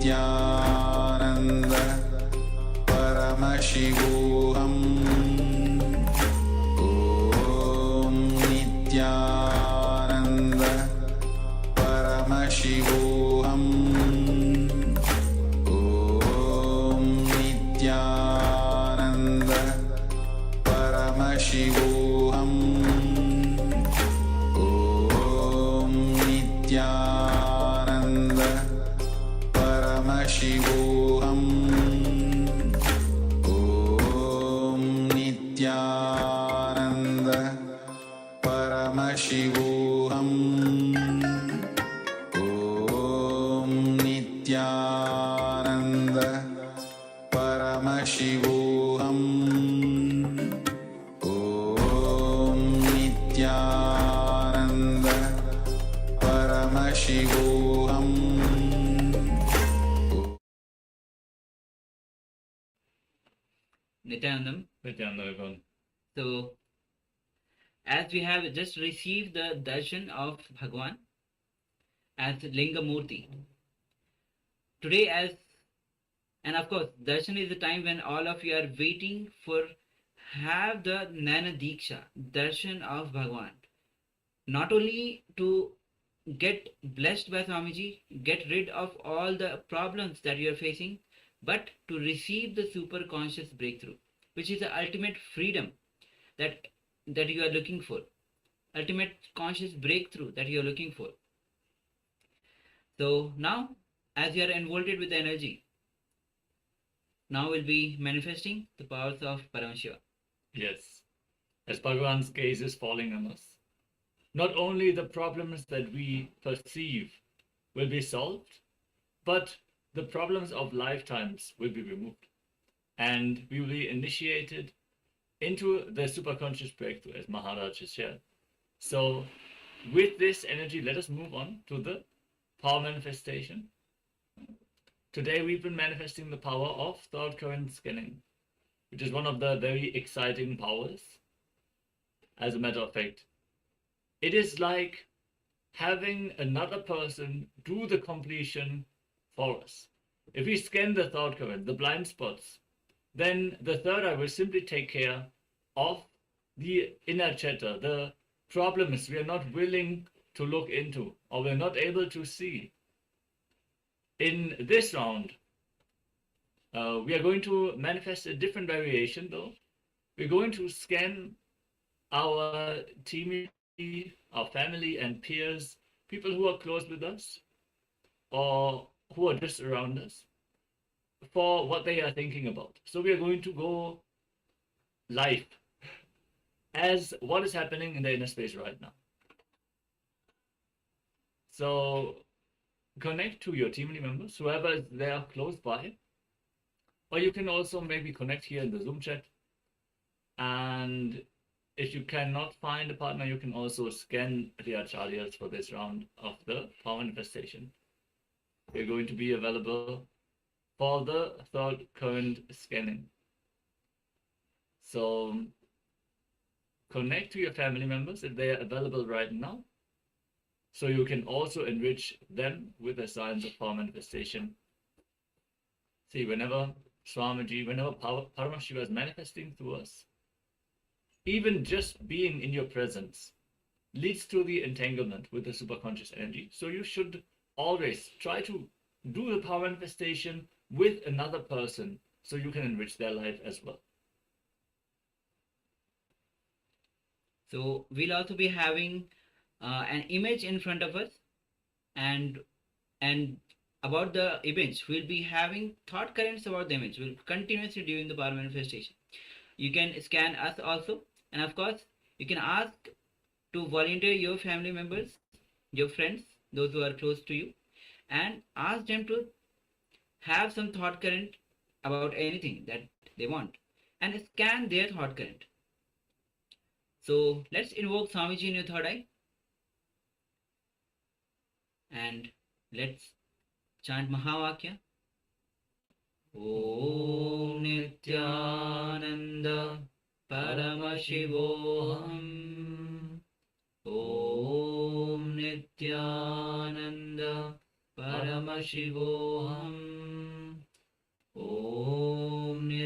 Nithyananda Paramashivoham. Om Nithyananda Paramashivoham. Om Nithyananda Paramashivoham. Om Nithyananda Paramashivoham. Om Nithyananda Paramashivoham. Om Nithyananda Paramashivoham. Om Nithyananda Paramashivoham. Nithyanandam. Nithyanandam. So, as we have just received the darshan of Bhagavan as Linga Murti, today and of course, darshan is the time when all of you are waiting for have the Nana Diksha, darshan of Bhagavan. Not only to get blessed by Swamiji, get rid of all the problems that you are facing, but to receive the super conscious breakthrough, which is the ultimate freedom that you are looking for, ultimate conscious breakthrough that you are looking for. So now, as you are involved with the energy, now we'll be manifesting the powers of Paramashiva. Yes, as Bhagavan's gaze is falling on us, not only the problems that we perceive will be solved, but the problems of lifetimes will be removed, and we will be initiated into the superconscious breakthrough, as Maharaj has shared. So, with this energy, let us move on to the power manifestation. Today, we've been manifesting the power of thought current scanning, which is one of the very exciting powers. As a matter of fact, it is like having another person do the completion for us. If we scan the thought current, the blind spots, then the third eye will simply take care of the inner chatter, the problems we are not willing to look into or we're not able to see. In this round, we are going to manifest a different variation though. We're going to scan our team, our family and peers, people who are close with us or who are just around us, for what they are thinking about. So we are going to go live as what is happening in the inner space right now. So connect to your team members, whoever is there close by, or you can also maybe connect here in the Zoom chat. And if you cannot find a partner, you can also scan the acharyas for this round of the power manifestation. We're going to be available for the third current scanning. So connect to your family members if they are available right now, so you can also enrich them with the signs of power manifestation. See, whenever Swamiji, whenever Paramashiva is manifesting through us, even just being in your presence leads to the entanglement with the superconscious energy. So you should always try to do the power manifestation with another person so you can enrich their life as well. So we'll also be having an image in front of us, and about the image, we'll be having thought currents about the image. We'll continuously doing the power manifestation. You can scan us also, and of course, you can ask to volunteer your family members, your friends, those who are close to you, and ask them to have some thought current about anything that they want, and scan their thought current. So let's invoke Swamiji in your third eye, and let's chant Mahavakya. Om Nithyananda Paramashivoham. Om Nithyananda Paramashivoham.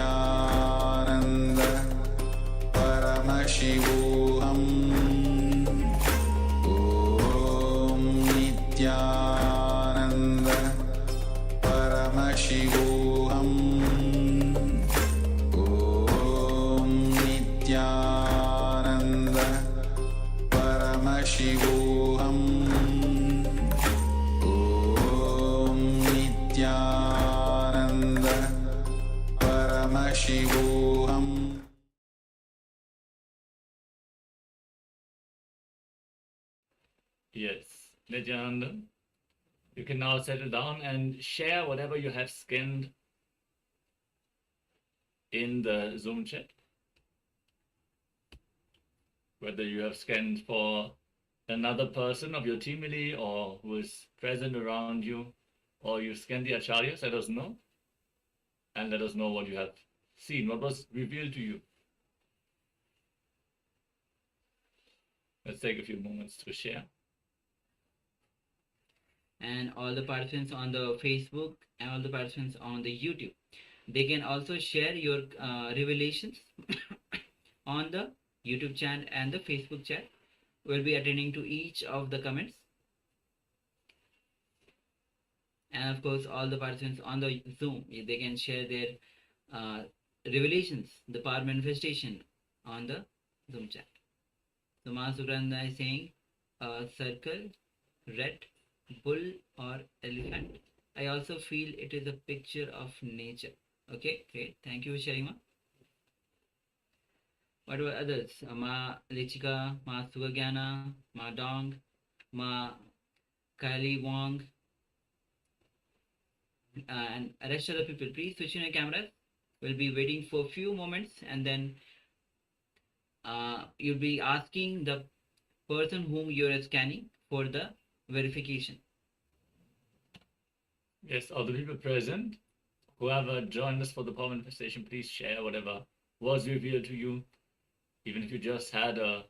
Nithyananda Paramashivoham. Om Nithyananda Paramashivoham. Om Nithyananda Paramashivoham. Om Nithyananda Paramashivoham. Yes, Nithyananda, you can now settle down and share whatever you have scanned in the Zoom chat. Whether you have scanned for another person of your teamily or who is present around you, or you scanned the acharyas, let us know. And let us know what you have seen, what was revealed to you. Let's take a few moments to share. And all the participants on the Facebook and all the participants on the YouTube, they can also share your revelations on the YouTube chat and the Facebook chat. We'll be attending to each of the comments. And of course, all the participants on the Zoom, they can share their revelations, the power manifestation on the Zoom chat. So Ma Sugranda is saying circle, red, bull or elephant. I also feel it is a picture of nature. Okay, great. Thank you for sharing, Ma. What about others? Ma Lichika, Ma Sugagyana, Ma Dong, Ma Kylie Wong, and rest of the people, please switch on your cameras. We'll be waiting for a few moments and then you'll be asking the person whom you're scanning for the verification. Yes, all the people present, whoever joined us for the power manifestation, please share whatever was revealed to you. Even if you just had a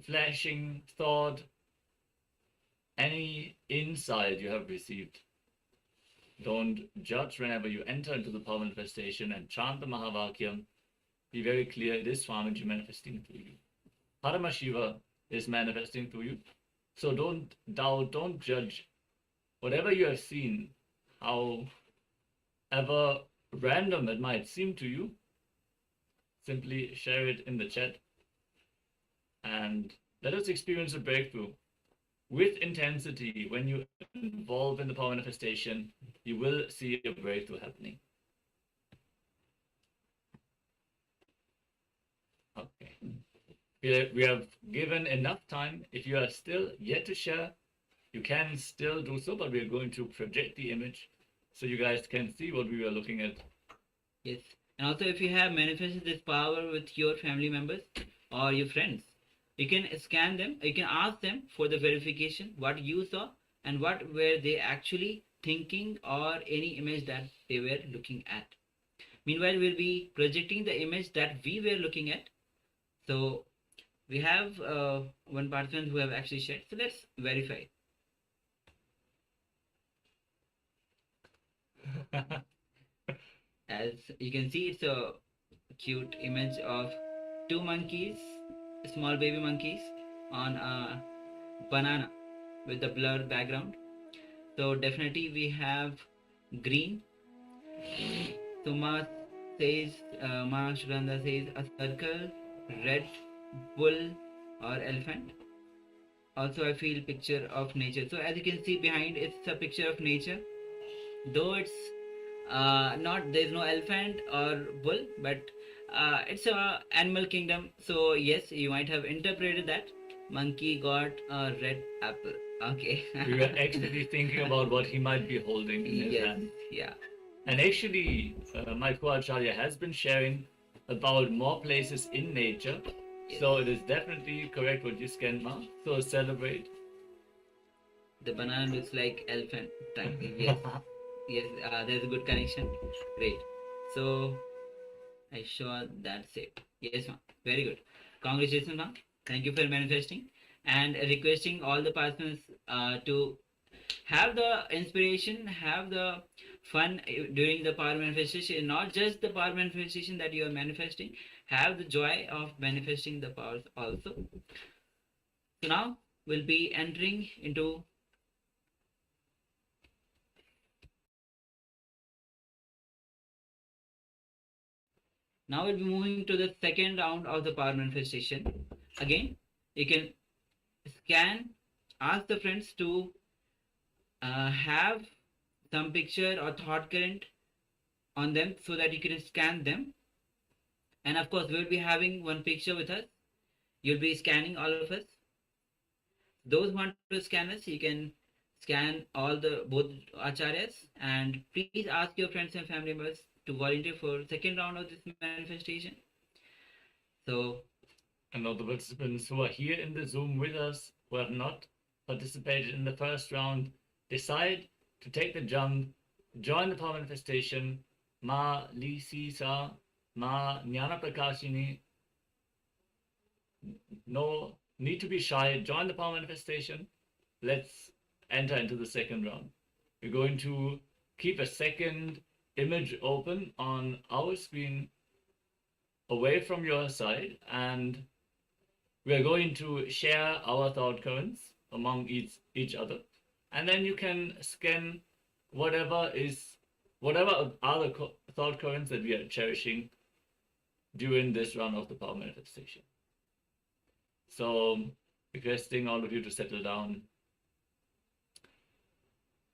flashing thought, any insight you have received. Don't judge whenever you enter into the power manifestation and chant the Mahavakyam. Be very clear, it is Swamiji manifesting through you. Paramashiva is manifesting through you. So don't doubt, don't judge. Whatever you have seen, however random it might seem to you, simply share it in the chat and let us experience a breakthrough. With intensity, when you involve in the power manifestation, you will see a breakthrough happening. Okay. We have given enough time. If you are still yet to share, you can still do so, but we are going to project the image so you guys can see what we were looking at. Yes. And also, if you have manifested this power with your family members or your friends, you can scan them, you can ask them for the verification, what you saw and what were they actually thinking or any image that they were looking at. Meanwhile, we'll be projecting the image that we were looking at. So we have one participant who have actually shared. So let's verify. As you can see, it's a cute image of two monkeys, small baby monkeys on a banana with a blurred background. So definitely we have green. So Ma says, Ma Shuranda says a circle, red, bull or elephant. Also I feel picture of nature. So as you can see behind, it's a picture of nature. Though it's not, there's no elephant or bull, but it's a animal kingdom. So yes, you might have interpreted that monkey got a red apple. Okay. We were actually thinking about what he might be holding in his hand. Yeah. And actually, my co-acharya has been sharing about more places in nature. Yes. So it is definitely correct what you scanned, Ma. So celebrate. The banana looks like elephant. Yes. Yes, there's a good connection. Great. So I sure that's it. Yes, ma'am. Very good. Congratulations, ma'am. Thank you for manifesting and requesting all the participants to have the inspiration, have the fun during the power manifestation, not just the power manifestation that you are manifesting, have the joy of manifesting the powers also. So now we'll be entering into now we'll be moving to the second round of the power manifestation. Again, you can scan, ask the friends to have some picture or thought current on them so that you can scan them. And of course, we'll be having one picture with us. You'll be scanning all of us. Those who want to scan us, you can scan all the both acharyas, and please ask your friends and family members to volunteer for second round of this manifestation. So, and all the participants who are here in the Zoom with us who have not participated in the first round, decide to take the jump, join the power manifestation. Ma Lisi Sa Ma Jnana Prakashini. No need to be shy. Join the power manifestation. Let's enter into the second round. We're going to keep a second image open on our screen away from your side, and we're going to share our thought currents among each other, and then you can scan whatever other thought currents that we are cherishing during this round of the power manifestation. So, requesting all of you to settle down,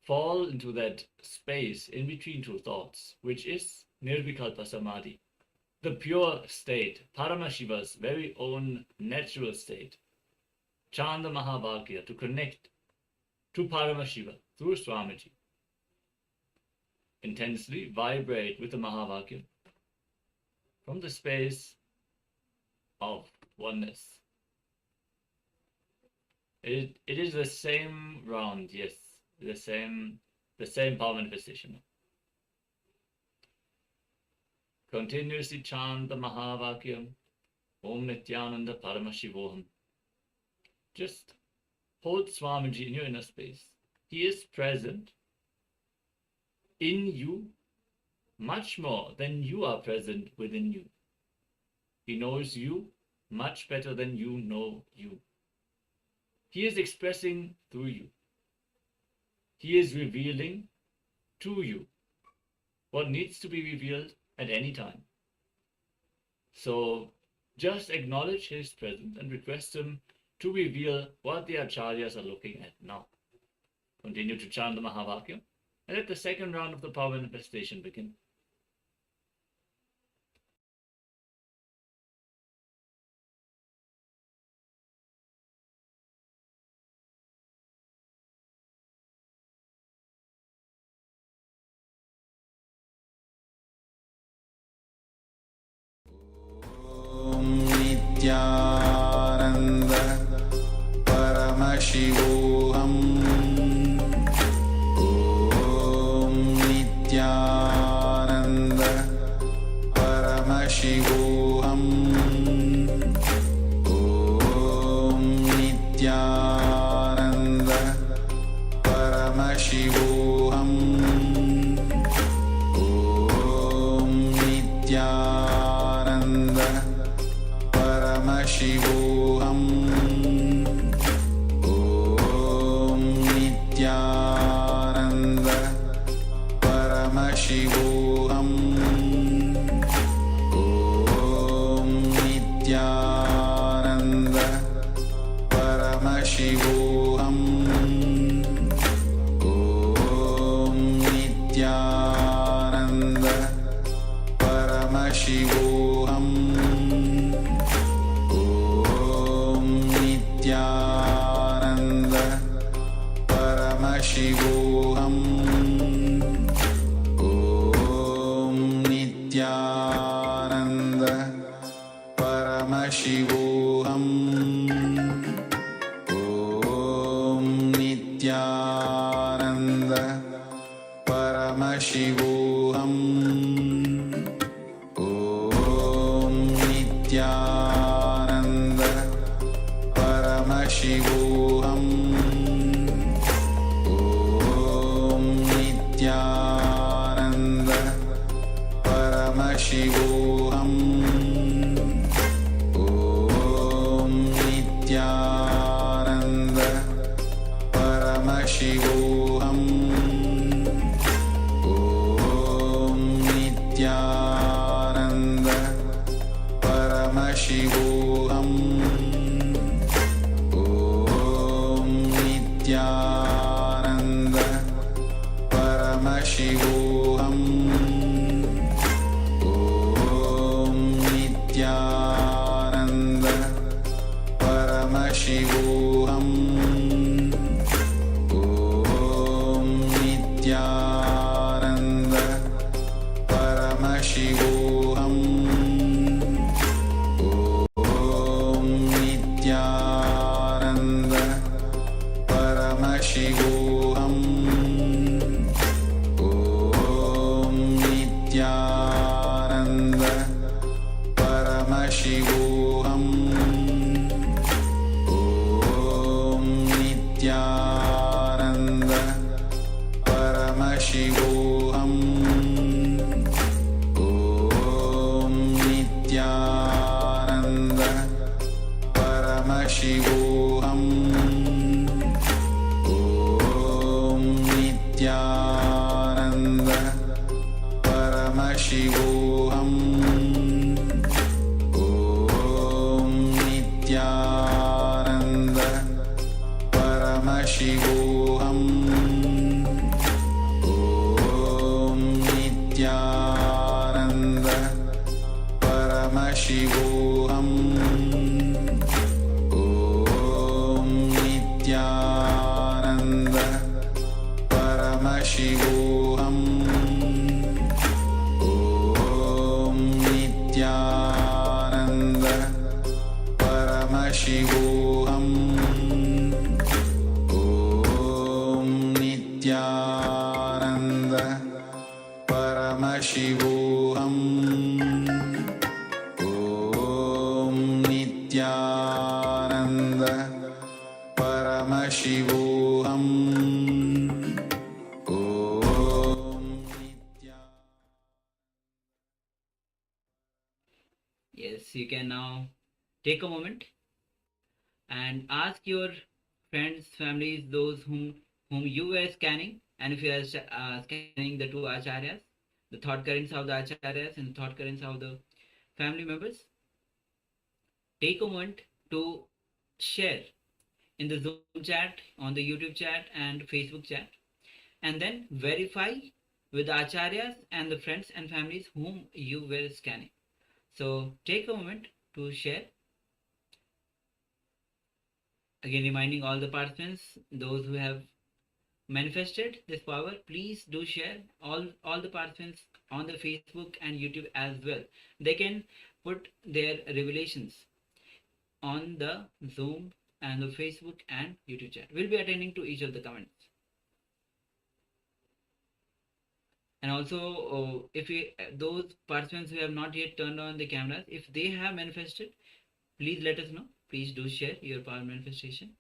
fall into that space in between two thoughts, which is Nirvikalpa Samadhi, the pure state, Paramashiva's very own natural state. Chant the Mahavakya to connect to Paramashiva through Swamiji. Intensely vibrate with the Mahavakya from the space of oneness. It is the same round, yes, the same power manifestation. Continuously chant the Mahavakya, Om Nithyananda Paramashivoham. Just hold Swamiji in your inner space. He is present in you much more than you are present within you. He knows you much better than you know you. He is expressing through you. He is revealing to you what needs to be revealed at any time. So just acknowledge his presence and request him to reveal what the acharyas are looking at now. Continue to chant the Mahavakya, and let the second round of the power manifestation begin. Nithyananda Paramashivoham. Om Nithyananda Paramashivoham. Om Nithyananda Paramashivoham. Om Nithyananda Paramashivoham. Om Nithyananda Paramashivoham. Om Nithyananda Paramashivoham. Om Nithyananda Paramashivoham. Om Nithyananda Paramashivoham. Om Nithyananda Paramashivoham. Om Nithyananda Paramashivoham. Om Nithyananda Paramashivoham. Om Nithyananda Paramashivoham. Om Nithyananda Paramashivoham. Om Nithyananda Paramashivoham. Om Nithyananda Paramashivoham. Om Nithyananda Paramashivoham. Om Nithyananda Paramashivoham. Om Nithyananda Paramashivoham. Om Nithyananda Paramashivoham. Om Nithyananda Paramashivoham. Om Nithyananda Paramashivoham. Om Nithyananda Paramashivoham. Om Nithyananda Paramashivoham. Om Nithyananda Paramashivoham. Om Nithyananda Paramashivoham. Om Nithyananda Paramashivoham. Om Yes, you can now take a moment and ask your friends, families, those whom you were scanning, and if you are scanning the two acharyas, the thought currents of the acharyas and the thought currents of the family members, take a moment to share in the Zoom chat, on the YouTube chat, and Facebook chat, and then verify with the acharyas and the friends and families whom you were scanning. So take a moment to share. Again, reminding all the participants, those who have manifested this power, please do share. All the participants on the Facebook and YouTube as well, they can put their revelations on the Zoom and the Facebook and YouTube chat. We'll be attending to each of the comments. And also, if those participants who have not yet turned on the cameras, if they have manifested, please let us know. Please do share your power manifestation.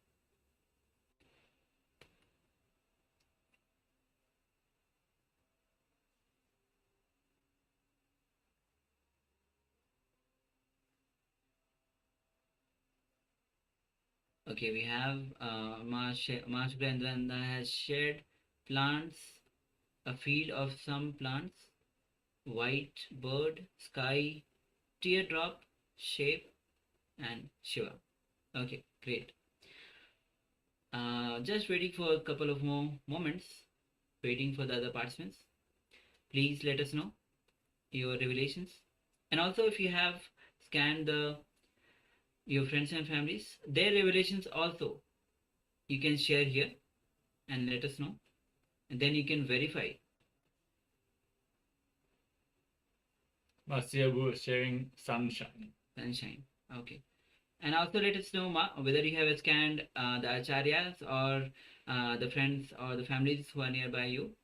Okay, we have Mashukrendra has shared plants, a field of some plants, white bird, sky, teardrop shape, and Shiva. Okay, great. Just waiting for a couple of more moments, waiting for the other participants. Please let us know your revelations. And also, if you have scanned your friends and families, their revelations also, you can share here and let us know. And then you can verify. Masyabu is sharing sunshine. Sunshine. Okay. And also let us know whether you have scanned the acharyas or the friends or the families who are nearby you.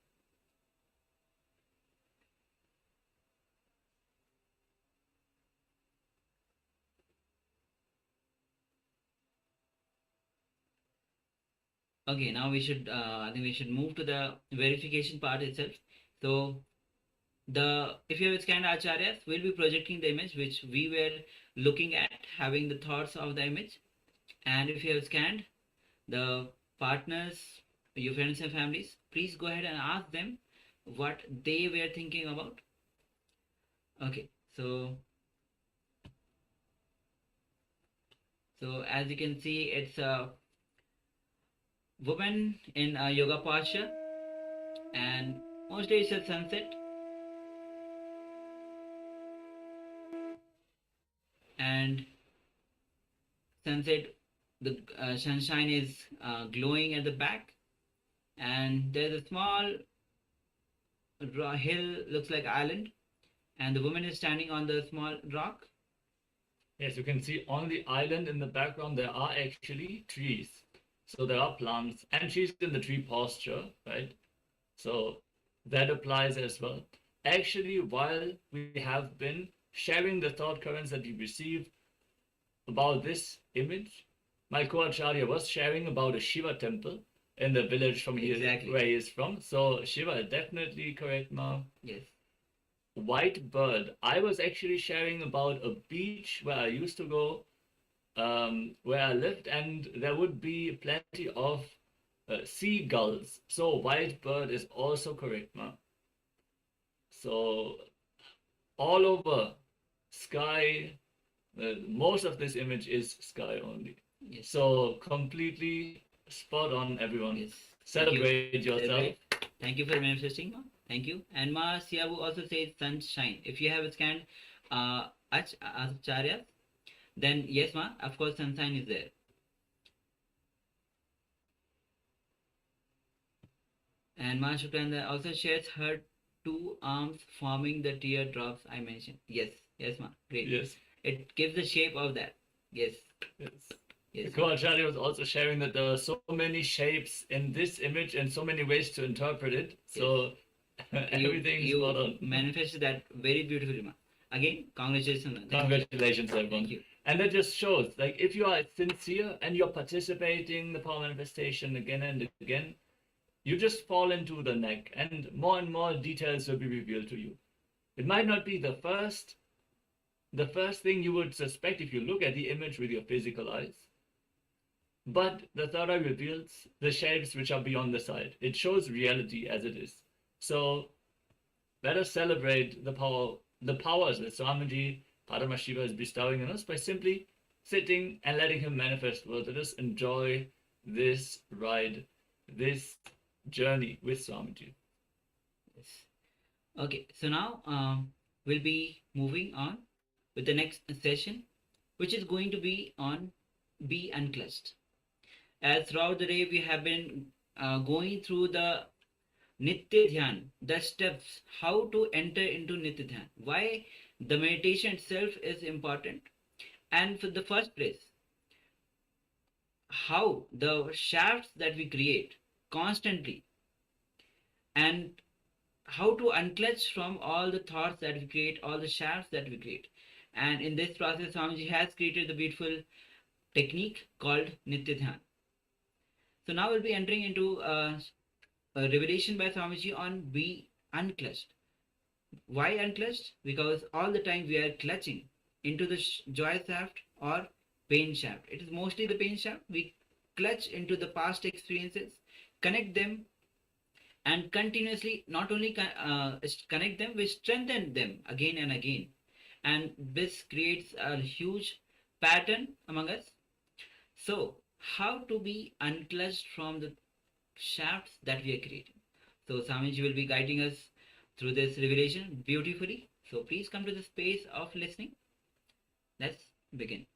Okay, now we should I think we should move to the verification part itself. So if you have scanned acharyas, we'll be projecting the image which we were looking at, having the thoughts of the image. And if you have scanned the partners, your friends and families, please go ahead and ask them what they were thinking about. Okay, so So as you can see, it's a woman in a yoga posture, and mostly it's a sunset, and sunset, the sunshine is glowing at the back, and there's a small hill, looks like island, and the woman is standing on the small rock. Yes, you can see on the island in the background there are actually trees. So there are plants, and she's in the tree posture, right? So that applies as well. Actually, while we have been sharing the thought currents that we received about this image, my co-acharya was sharing about a Shiva temple in the village from Exactly. where he is from. So Shiva is definitely correct, Ma. Yes. White bird. I was actually sharing about a beach where I used to go, where I lived, and there would be plenty of seagulls. So white bird is also correct, ma. So all over sky, most of this image is sky only. Yes. So completely spot on, everyone. Yes. Celebrate yourself. Celebrate. Thank you for manifesting, ma. Thank you. And Ma Siabu also says sunshine. If you have scanned Acharya, then yes, ma, of course, sunshine is there. And Ma Shukranda also shares her two arms forming the teardrops I mentioned. Yes, yes, ma. Great. Yes. It gives the shape of that. Yes. Yes. Yes. Acharya was also sharing that there are so many shapes in this image and so many ways to interpret it. So everything is spot on. Manifested that very beautifully, ma. Again, congratulations. Congratulations, everyone. Thank you. And that just shows, like, if you are sincere and you're participating in the power manifestation again and again, you just fall into the neck, and more details will be revealed to you. It might not be the first thing you would suspect if you look at the image with your physical eyes, but the third eye reveals the shapes which are beyond the sight. It shows reality as it is. So let us celebrate the powers that Swamiji Paramashiva is bestowing on us by simply sitting and letting him manifest. Let us enjoy this ride, this journey with Swamiji. Yes. Okay, so now we'll be moving on with the next session, which is going to be on Be Unclutched. As throughout the day we have been going through the Nithya Dhyaan, the steps, how to enter into Nithya Dhyaan, why the meditation itself is important, and for the first place, how the shafts that we create constantly, and how to unclutch from all the thoughts that we create, all the shafts that we create. And in this process, Swamiji has created the beautiful technique called Nithya Dhyaan. So now we'll be entering into a revelation by Swamiji on Be Unclutched. Why unclutched? Because all the time we are clutching into the joy shaft or pain shaft. It is mostly the pain shaft. We clutch into the past experiences, connect them, and continuously not only connect them, we strengthen them again and again. And this creates a huge pattern among us. So how to be unclutched from the shafts that we are creating? So Swamiji will be guiding us through this revelation beautifully. So please come to the space of listening. Let's begin.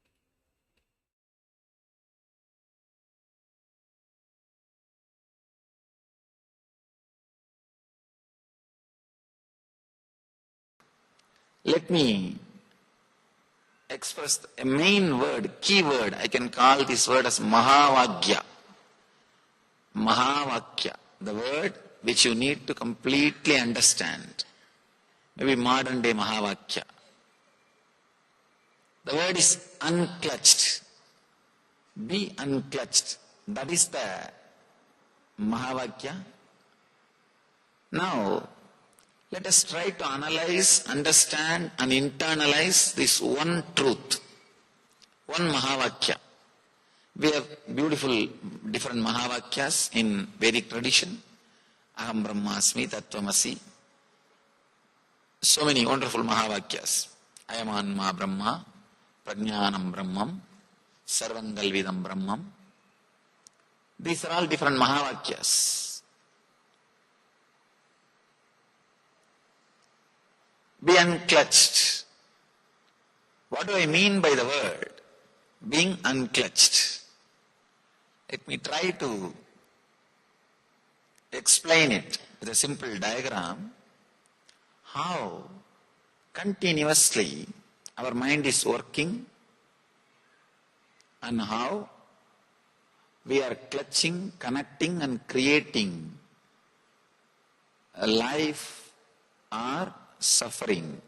Let me express a main word, key word. I can call this word as Mahavakya. Mahavakya, the word which you need to completely understand. Maybe modern day Mahavakya. The word is unclutched. Be unclutched. That is the Mahavakya. Now, let us try to analyze, understand and internalize this one truth, one Mahavakya. We have beautiful different Mahavakyas in Vedic tradition. Aham Brahmasmi, Tattvamasi. So many wonderful Mahavakyas. Ayam Anma Brahma, Prajnanam Brahmam, Sarvangalvidam Brahmam. These are all different Mahavakyas. Be unclutched. What do I mean by the word being unclutched? Let me try to explain it with a simple diagram. How continuously our mind is working and how we are clutching, connecting and creating a life or suffering.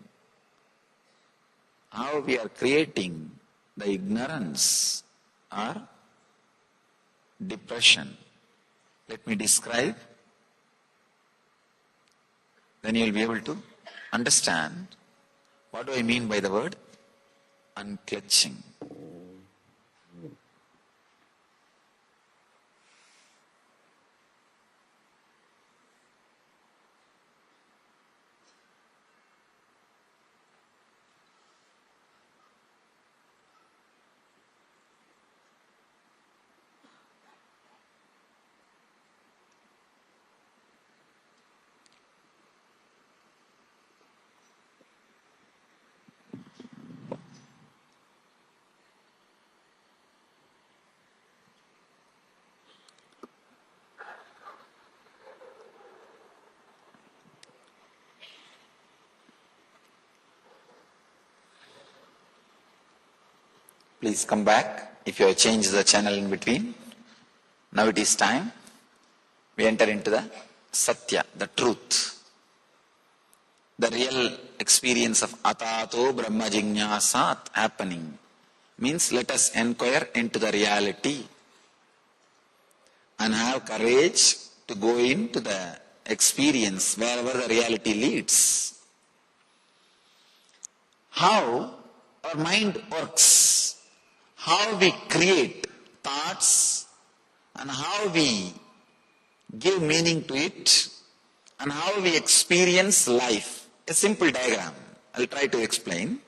How we are creating the ignorance or depression. Let me describe. Then you will be able to understand what do I mean by the word unclutching. Please come back if you have changed the channel in between. Now it is time. We enter into the Satya, the truth. The real experience of Atato Brahma Jignasat happening. Means let us inquire into the reality and have courage to go into the experience wherever the reality leads. How our mind works. How we create thoughts and how we give meaning to it and how we experience life. A simple diagram. I'll try to explain.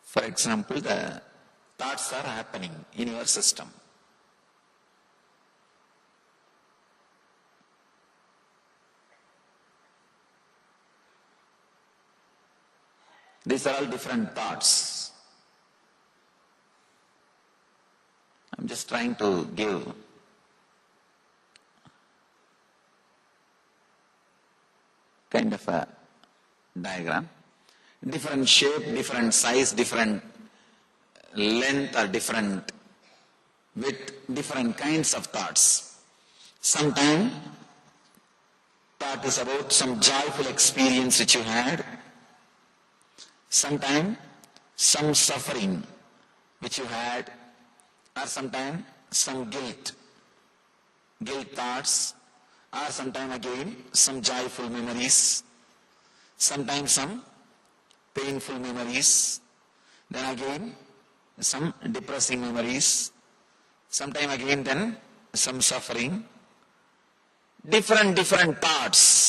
For example, the thoughts are happening in your system. These are all different thoughts. I'm just trying to give kind of a diagram. Different shape, different size, different length or different width, different kinds of thoughts. Sometimes thought is about some joyful experience which you had. Sometimes some suffering which you had, or sometimes some guilt thoughts, or sometimes again some joyful memories, sometimes some painful memories, then again some depressing memories, sometimes again then some suffering, different thoughts.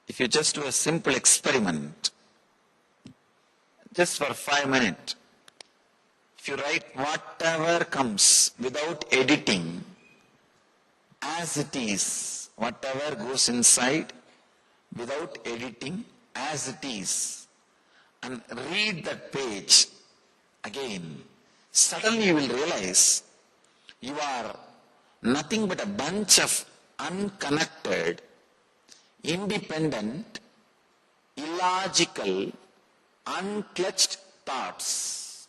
If you just do a simple experiment, just for 5 minutes, if you write whatever comes without editing, as it is, whatever goes inside, without editing, as it is, and read that page again, suddenly you will realize you are nothing but a bunch of unconnected, independent, illogical, unclutched thoughts.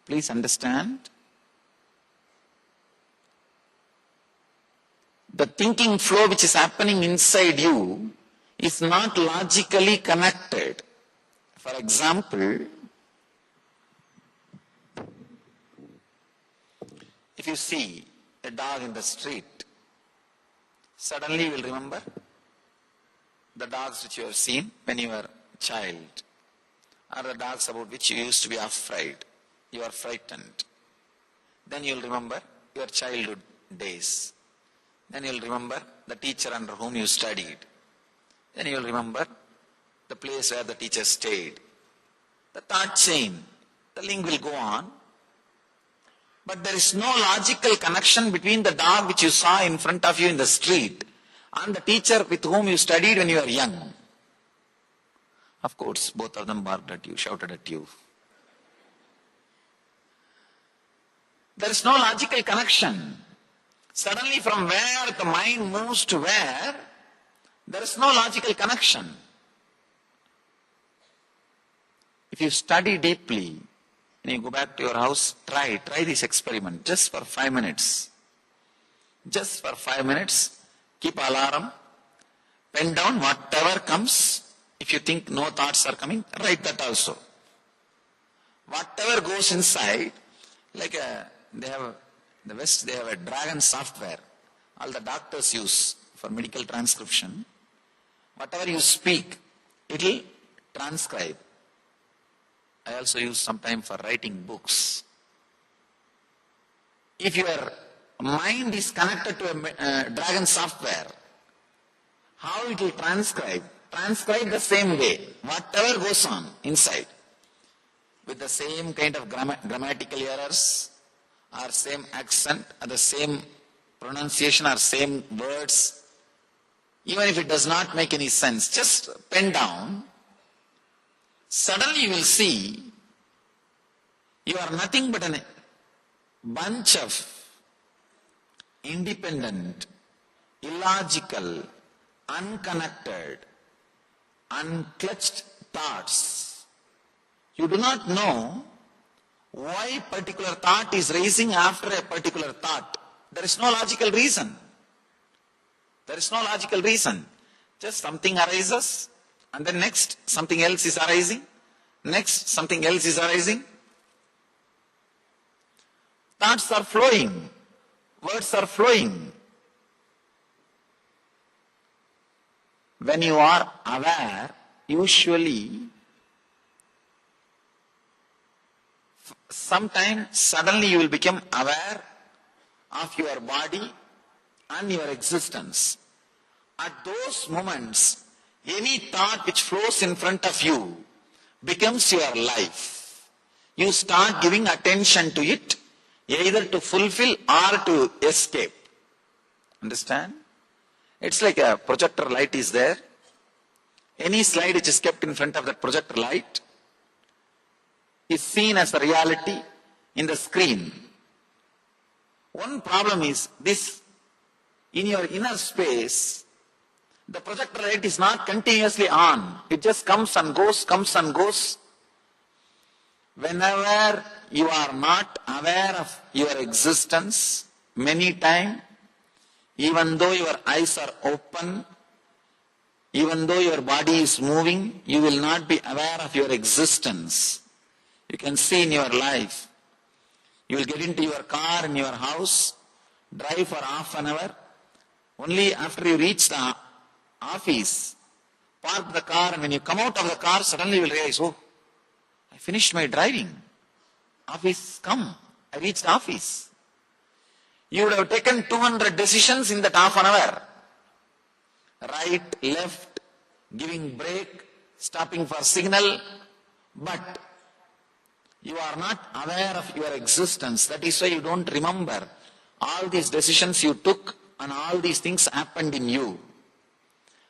Please understand. The thinking flow which is happening inside you is not logically connected. For example, if you see a dog in the street, suddenly you will remember the dogs which you have seen when you were a child, or the dogs about which you used to be afraid. You are frightened. Then you will remember your childhood days. Then you will remember the teacher under whom you studied. Then you will remember the place where the teacher stayed. The thought chain, the link will go on. But there is no logical connection between the dog which you saw in front of you in the street and the teacher with whom you studied when you were young. Of course, both of them barked at you, shouted at you. There is no logical connection. Suddenly from where the mind moves to where, there is no logical connection. If you study deeply, when you go back to your house, try this experiment just for 5 minutes. Just for 5 minutes, keep alarm, pen down whatever comes. If you think no thoughts are coming, write that also. Whatever goes inside, like they have a dragon software. All the doctors use for medical transcription. Whatever you speak, it will transcribe. I also use some time for writing books. If your mind is connected to a dragon software, how it will transcribe? Transcribe the same way. Whatever goes on inside, with the same kind of grammatical errors, or same accent, or the same pronunciation, or same words, even if it does not make any sense, just pen down. Suddenly you will see you are nothing but a bunch of independent, illogical, unconnected, unclutched thoughts. You do not know why particular thought is raising after a particular thought. There is no logical reason. There is no logical reason. Just something arises, and then next something else is arising. Next something else is arising. Thoughts are flowing. Words are flowing. When you are aware, usually, sometime suddenly you will become aware of your body and your existence. At those moments, any thought which flows in front of you becomes your life. You start giving attention to it, either to fulfill or to escape. Understand? It's like a projector light is there. Any slide which is kept in front of that projector light is seen as a reality in the screen. One problem is this: in your inner space, the projector light is not continuously on. It just comes and goes, comes and goes. Whenever you are not aware of your existence, many times, even though your eyes are open, even though your body is moving, you will not be aware of your existence. You can see in your life, you will get into your car in your house, drive for half an hour. Only after you reach the office, park the car, and when you come out of the car, suddenly you will realize, oh, I finished my driving. Office come. I reached office. You would have taken 200 decisions in that half an hour. Right, left, giving brake, stopping for signal. But you are not aware of your existence. That is why you don't remember all these decisions you took and all these things happened in you.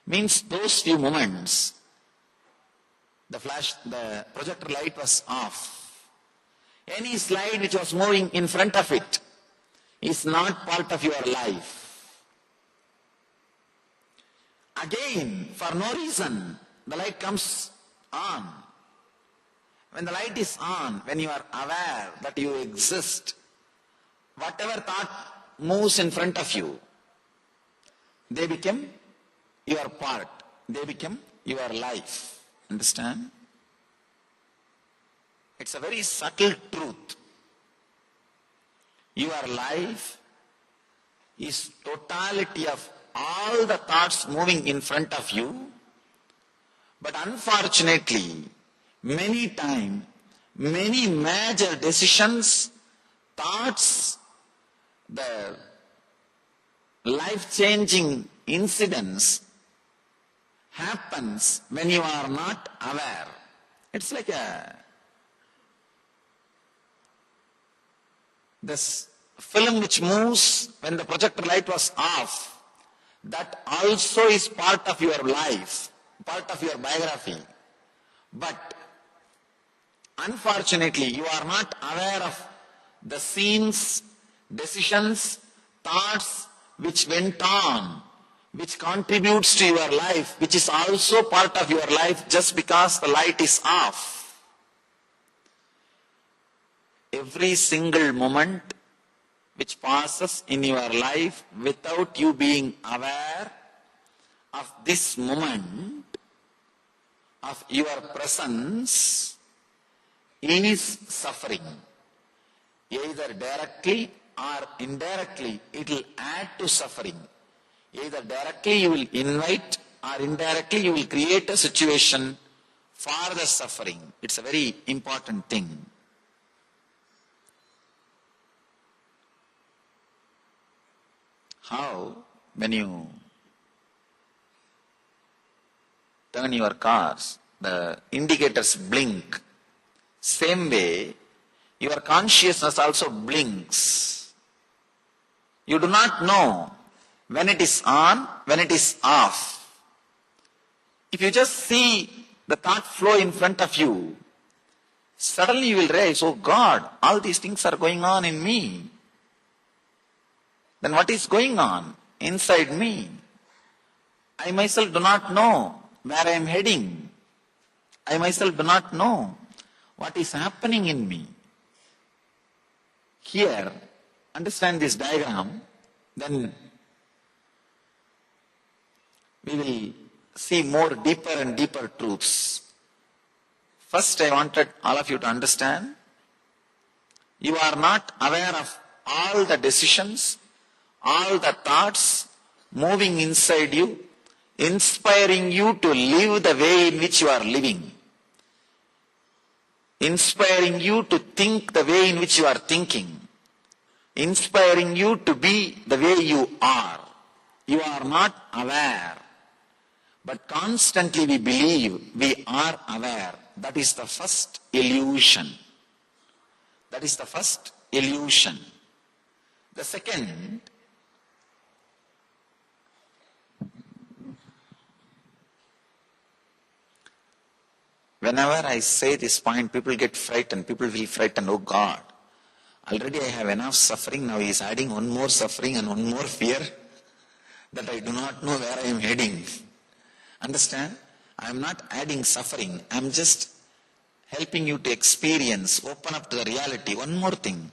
Means those few moments, the projector light was off. Any slide which was moving in front of it is not part of your life. Again, for no reason, the light comes on. When the light is on, when you are aware that you exist, whatever thought moves in front of you, they become your part. They become your life. Understand? It's a very subtle truth. Your life is totality of all the thoughts moving in front of you. But unfortunately, many times, many major decisions, thoughts, the life-changing incidents happens when you are not aware. It's like this film which moves when the projector light was off. That also is part of your life, part of your biography. But unfortunately, you are not aware of the scenes, decisions, thoughts which went on, which contributes to your life, which is also part of your life just because the light is off. Every single moment which passes in your life without you being aware of this moment, of your presence, is suffering. Either directly or indirectly, it will add to suffering. Either directly you will invite or indirectly you will create a situation for the suffering. It's a very important thing. How, when you turn your cars, the indicators blink. Same way, your consciousness also blinks. You do not know when it is on, when it is off. If you just see the thought flow in front of you, suddenly you will realize, oh God, all these things are going on in me. Then what is going on inside me? I myself do not know where I am heading. I myself do not know what is happening in me. Here, understand this diagram, then we will see more deeper and deeper truths. First, I wanted all of you to understand, you are not aware of all the decisions, all the thoughts moving inside you, inspiring you to live the way in which you are living, inspiring you to think the way in which you are thinking, inspiring you to be the way you are. You are not aware, but constantly we believe we are aware. That is the first illusion. That is the first illusion. The second, whenever I say this point, people get frightened. People feel frightened. Oh God, already I have enough suffering. Now he is adding one more suffering and one more fear that I do not know where I am heading. Understand? I am not adding suffering. I am just helping you to experience, open up to the reality. One more thing.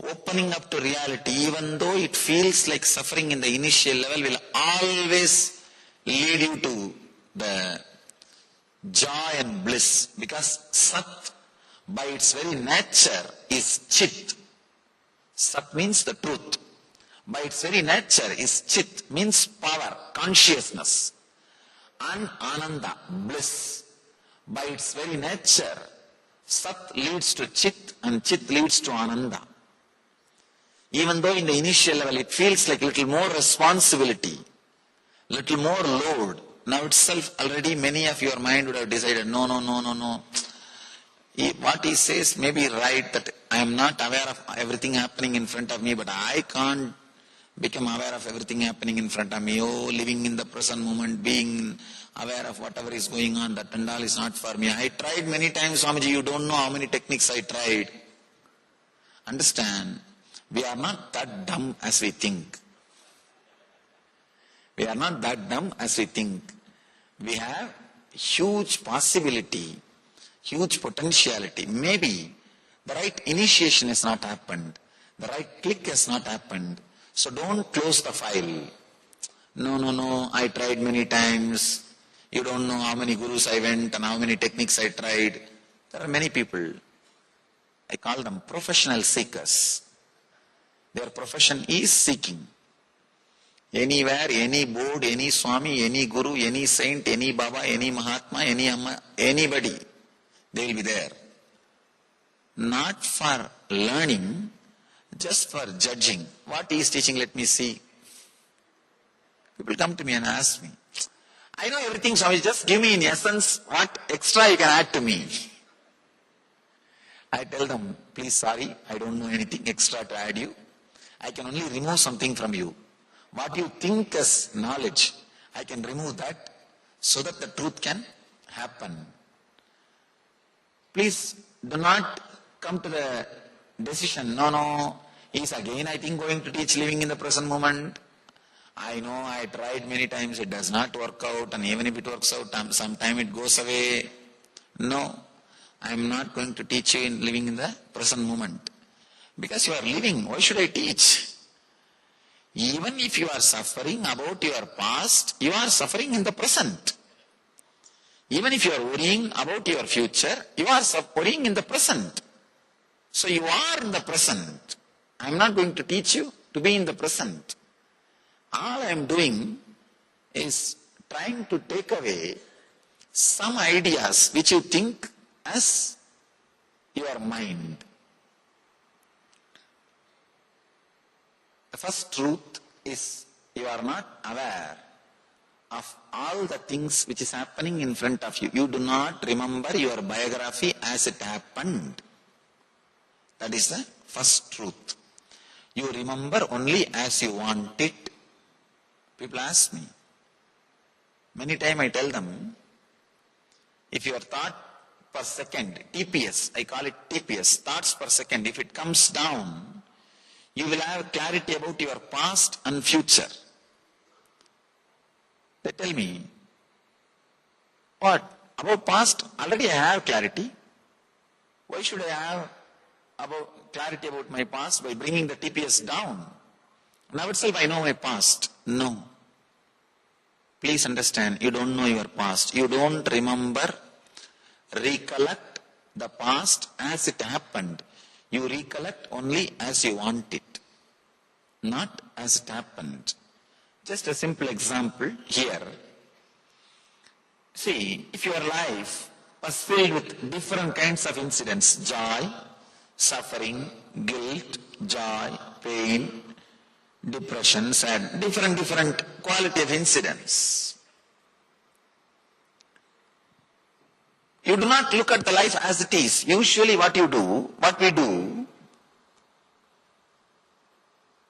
Opening up to reality, even though it feels like suffering in the initial level, will always lead you to the joy and bliss, because Sat, by its very nature, is Chit. Sat means the truth. By its very nature is Chit, means power, consciousness. And Ananda, bliss. By its very nature, Sat leads to Chit and Chit leads to Ananda. Even though in the initial level it feels like a little more responsibility, little more load, now itself already many of your mind would have decided, no. What he says may be right, that I am not aware of everything happening in front of me, but I can't become aware of everything happening in front of me. Oh, living in the present moment, being aware of whatever is going on, that and all is not for me. I tried many times, Swamiji, you don't know how many techniques I tried. Understand, we are not that dumb as we think. We are not that dumb as we think. We have huge possibility, huge potentiality. Maybe the right initiation has not happened. The right click has not happened. So don't close the file. No, I tried many times. You don't know how many gurus I went and how many techniques I tried. There are many people. I call them professional seekers. Their profession is seeking. Anywhere, any board, any Swami, any Guru, any saint, any Baba, any Mahatma, any Amma, anybody, they will be there. Not for learning, just for judging. What he is teaching, let me see. People come to me and ask me, I know everything, Swami, just give me in essence what extra you can add to me. I tell them, please, sorry, I don't know anything extra to add you. I can only remove something from you. What you think as knowledge, I can remove that so that the truth can happen. Please do not come to the decision, no, he's again, I think, going to teach living in the present moment. I know I tried many times, it does not work out, and even if it works out, sometime it goes away. No, I am not going to teach you in living in the present moment. Because you are living, why should I teach? Even if you are suffering about your past, you are suffering in the present. Even if you are worrying about your future, you are worrying in the present. So you are in the present. I am not going to teach you to be in the present. All I am doing is trying to take away some ideas which you think as your mind. The first truth is you are not aware of all the things which is happening in front of you. You do not remember your biography as it happened. That is the first truth. You remember only as you want it. People ask me. Many times I tell them, if your thought per second, TPS, I call it TPS, thoughts per second, if it comes down, you will have clarity about your past and future. They tell me, what? About past, already I have clarity. Why should I have clarity about my past by bringing the TPS down? Now itself I know my past. No. Please understand, you don't know your past. You don't remember, recollect the past as it happened. You recollect only as you want it, not as it happened. Just a simple example here. See, if your life was filled with different kinds of incidents, joy, suffering, guilt, joy, pain, depression, sad, different quality of incidents. You do not look at the life as it is. Usually what we do,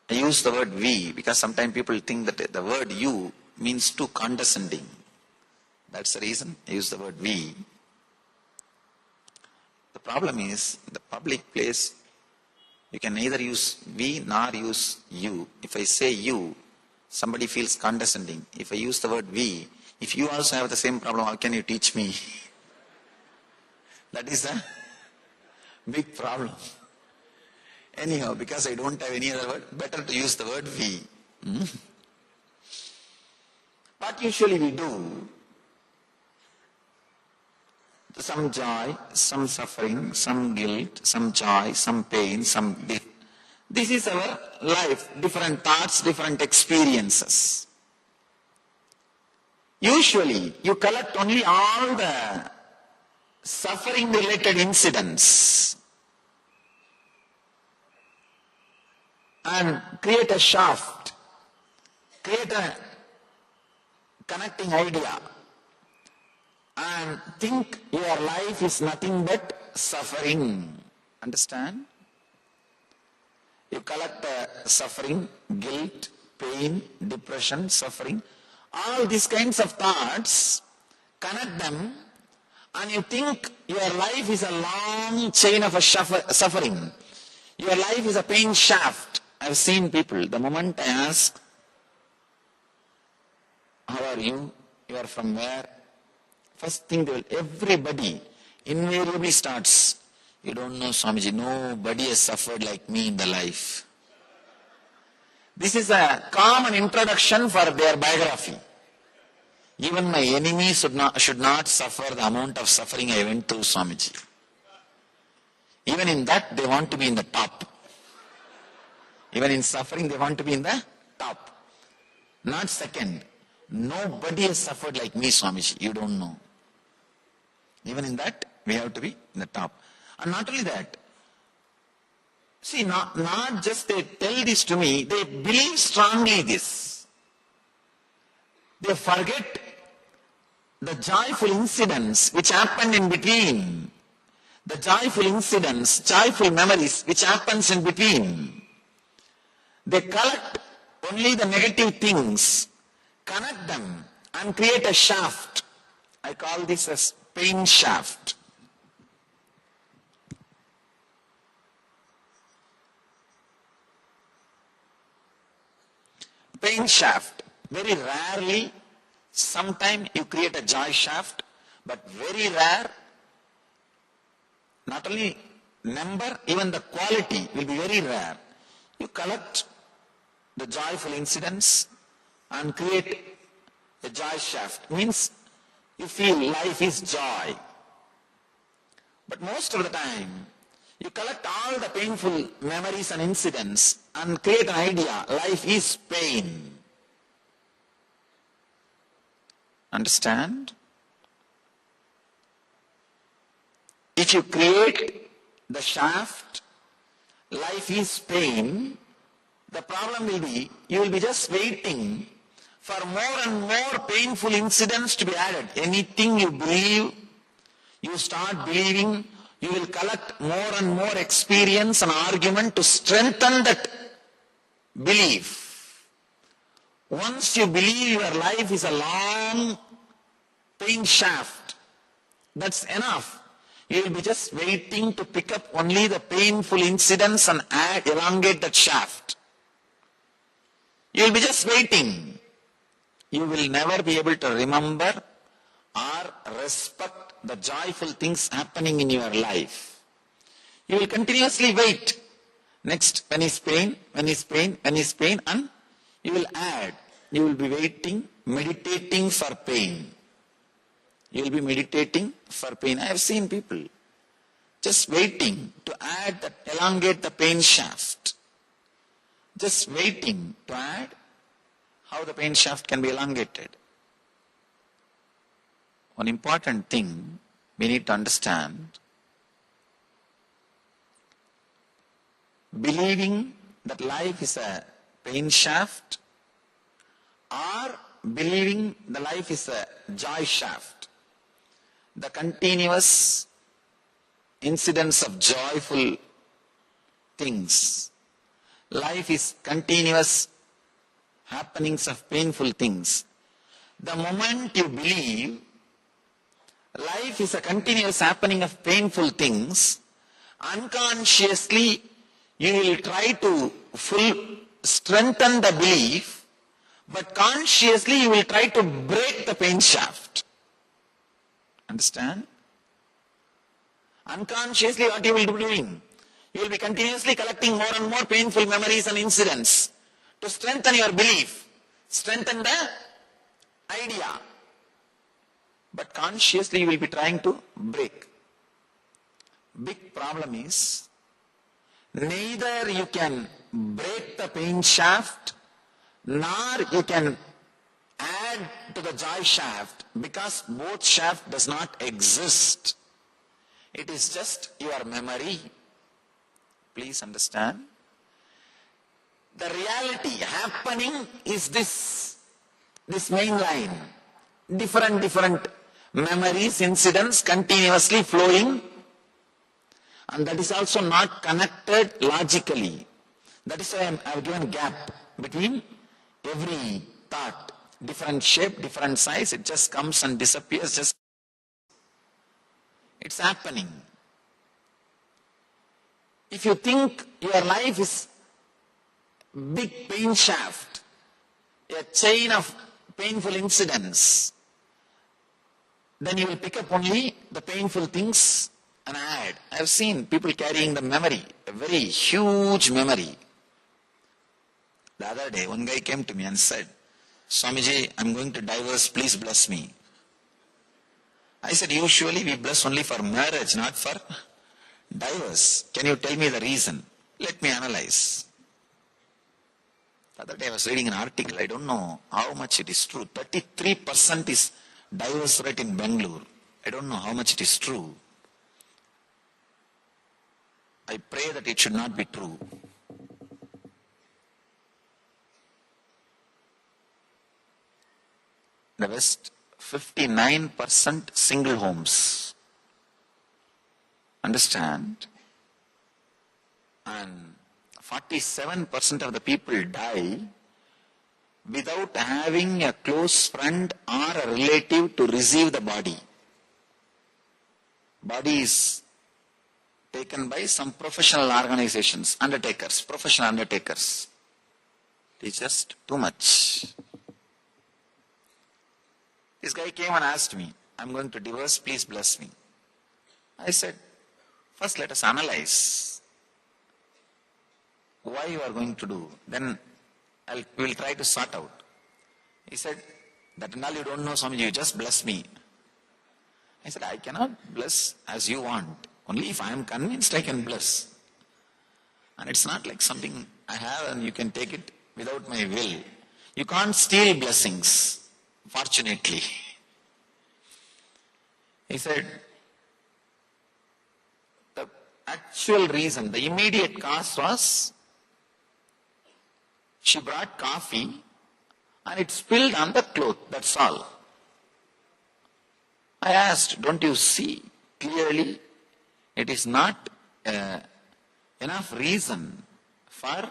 I use the word we because sometimes people think that the word you means too condescending. That's the reason I use the word we. The problem is, the public place, you can neither use we nor use you. If I say you, somebody feels condescending. If I use the word we, if you also have the same problem, how can you teach me? That is a big problem. Anyhow, because I don't have any other word, better to use the word we. What usually we do, some joy, some suffering, some guilt, some joy, some pain, some death. This is our life, different thoughts, different experiences. Usually, you collect only all the suffering related incidents and create a shaft, create a connecting idea and think your life is nothing but suffering. Understand? You collect suffering, guilt, pain, depression, suffering, all these kinds of thoughts, connect them, and you think your life is a long chain of suffering. Your life is a pain shaft. I've seen people, the moment I ask, how are you? You are from where? First thing everybody invariably starts, you don't know, Swamiji, nobody has suffered like me in the life. This is a common introduction for their biography. Even my enemies should not suffer the amount of suffering I went through, Swamiji. Even in that, they want to be in the top. Even in suffering, they want to be in the top. Not second. Nobody has suffered like me, Swamiji. You don't know. Even in that, we have to be in the top. And not only that, see, not just they tell this to me, they believe strongly this. They forget the joyful incidents which happened in between, the joyful incidents, joyful memories which happens in between, they collect only the negative things, connect them and create a shaft. I call this as pain shaft. Pain shaft. Very rarely, sometime you create a joy shaft, but very rare, not only number, even the quality will be very rare. You collect the joyful incidents and create a joy shaft. Means you feel life is joy. But most of the time, you collect all the painful memories and incidents and create an idea, life is pain. Understand? If you create the shaft, life is pain, the problem will be, you will be just waiting for more and more painful incidents to be added. Anything you believe, you start believing, you will collect more and more experience and argument to strengthen that belief. Once you believe your life is a long pain shaft, that's enough. You will be just waiting to pick up only the painful incidents and elongate that shaft. You will be just waiting. You will never be able to remember or respect the joyful things happening in your life. You will continuously wait. Next, when is pain, when is pain, when is pain, and you will add. You will be waiting, meditating for pain. You will be meditating for pain. I have seen people just waiting to add that, elongate the pain shaft. Just waiting to add how the pain shaft can be elongated. One important thing we need to understand, believing that life is a pain shaft or believing the life is a joy shaft, the continuous incidents of joyful things, life is continuous happenings of painful things. The moment you believe life is a continuous happening of painful things, unconsciously you will try to strengthen the belief, but consciously you will try to break the pain shaft. Understand? Unconsciously what you will be doing? You will be continuously collecting more and more painful memories and incidents to strengthen your belief, strengthen the idea. But consciously you will be trying to break. Big problem is, neither you can break the pain shaft, nor you can add to the joy shaft, because both shaft does not exist. It is just your memory. Please understand. The reality happening is this main line. Different memories, incidents continuously flowing, and that is also not connected logically. That is why I have given gap between every thought. Different shape, different size, it just comes and disappears. It's happening. If you think your life is big pain shaft, a chain of painful incidents, then you will pick up only the painful things and add. I have seen people carrying the memory, a very huge memory. The other day, one guy came to me and said, Swamiji, I'm going to divorce, please bless me. I said, usually we bless only for marriage, not for divorce. Can you tell me the reason? Let me analyze. The other day I was reading an article, I don't know how much it is true. 33% is divorce rate in Bangalore. I don't know how much it is true. I pray that it should not be true. The West 59% single homes. Understand? And 47% of the people die without having a close friend or a relative to receive the body. Body is taken by some professional organizations, undertakers, professional undertakers. It's just too much. This guy came and asked me, I'm going to divorce, please bless me. I said, first let us analyze why you are going to do. Then we'll try to sort out. He said, that and all you don't know, Swamiji, you just bless me. I said, I cannot bless as you want. Only if I am convinced I can bless. And it's not like something I have and you can take it without my will. You can't steal blessings, fortunately. He said, the actual reason, the immediate cause was, she brought coffee and it spilled on the cloth, that's all. I asked, don't you see clearly it is not enough reason for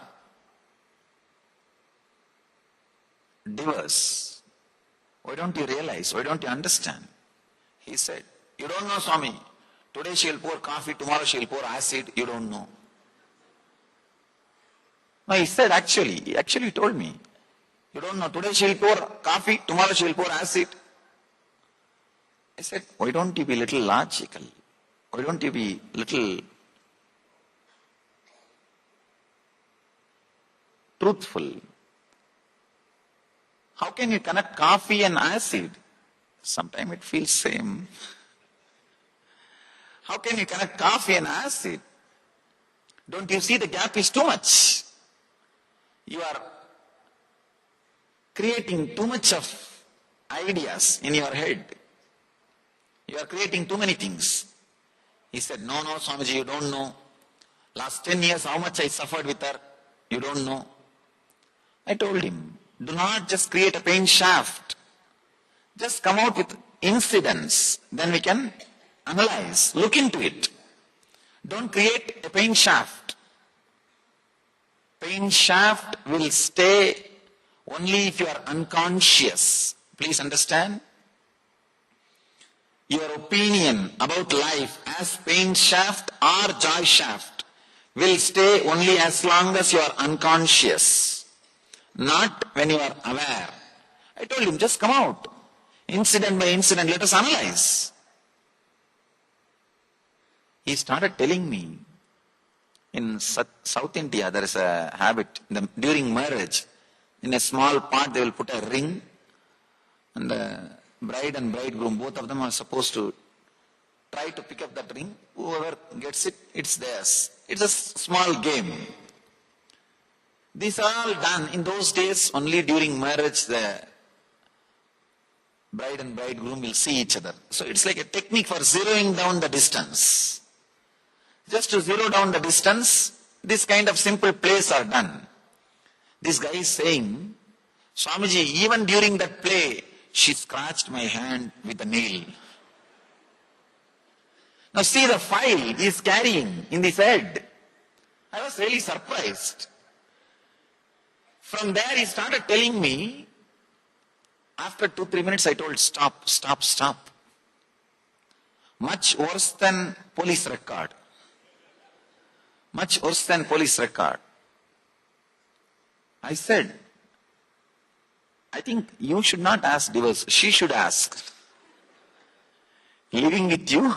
divorce? Why don't you realize? Why don't you understand? He said, you don't know, Swami. Today she will pour coffee, tomorrow she will pour acid. You don't know. No, he said he actually told me. You don't know. Today she will pour coffee, tomorrow she will pour acid. I said, why don't you be little logical? Why don't you be little truthful? How can you connect coffee and acid? Sometimes it feels same. How can you connect coffee and acid? Don't you see the gap is too much? You are creating too much of ideas in your head. You are creating too many things. He said, no, Swamiji, you don't know. Last 10 years, how much I suffered with her, you don't know. I told him, do not just create a pain shaft. Just come out with incidents. Then we can analyze, look into it. Don't create a pain shaft. Pain shaft will stay only if you are unconscious. Please understand. Your opinion about life as pain shaft or joy shaft will stay only as long as you are unconscious, not when you are aware. I told him, just come out. Incident by incident, let us analyze. He started telling me, in South India, there is a habit, during marriage, in a small pot they will put a ring, and the bride and bridegroom, both of them are supposed to try to pick up that ring. Whoever gets it, it's theirs. It's a small game. These are all done. In those days, only during marriage, the bride and bridegroom will see each other. So it's like a technique for zeroing down the distance. Just to zero down the distance, this kind of simple plays are done. This guy is saying, Swamiji, even during that play, she scratched my hand with a nail. Now see the file he is carrying in his head. I was really surprised. From there he started telling me, after 2-3 minutes I told, stop. Much worse than police record. Much worse than police record. I said, I think you should not ask divorce. She should ask. Living with you,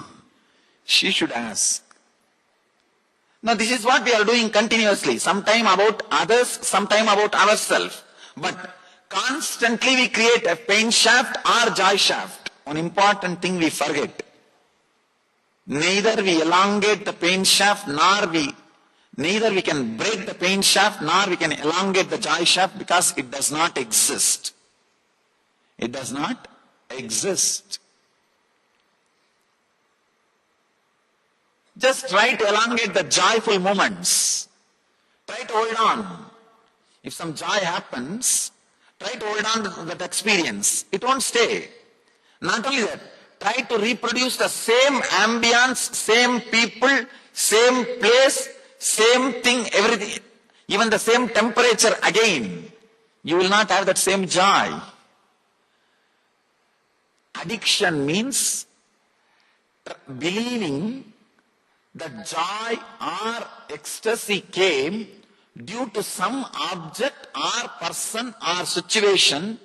she should ask. Now this is what we are doing continuously. Sometime about others, sometime about ourselves. But constantly we create a pain shaft or joy shaft. One important thing we forget. Neither we elongate the pain shaft neither we can break the pain shaft nor we can elongate the joy shaft, because it does not exist. It does not exist. Just try to elongate the joyful moments. Try to hold on. If some joy happens, try to hold on to that experience. It won't stay. Not only that, try to reproduce the same ambience, same people, same place, same thing, everything, even the same temperature again. You will not have that same joy. Addiction means believing that joy or ecstasy came due to some object or person or situation,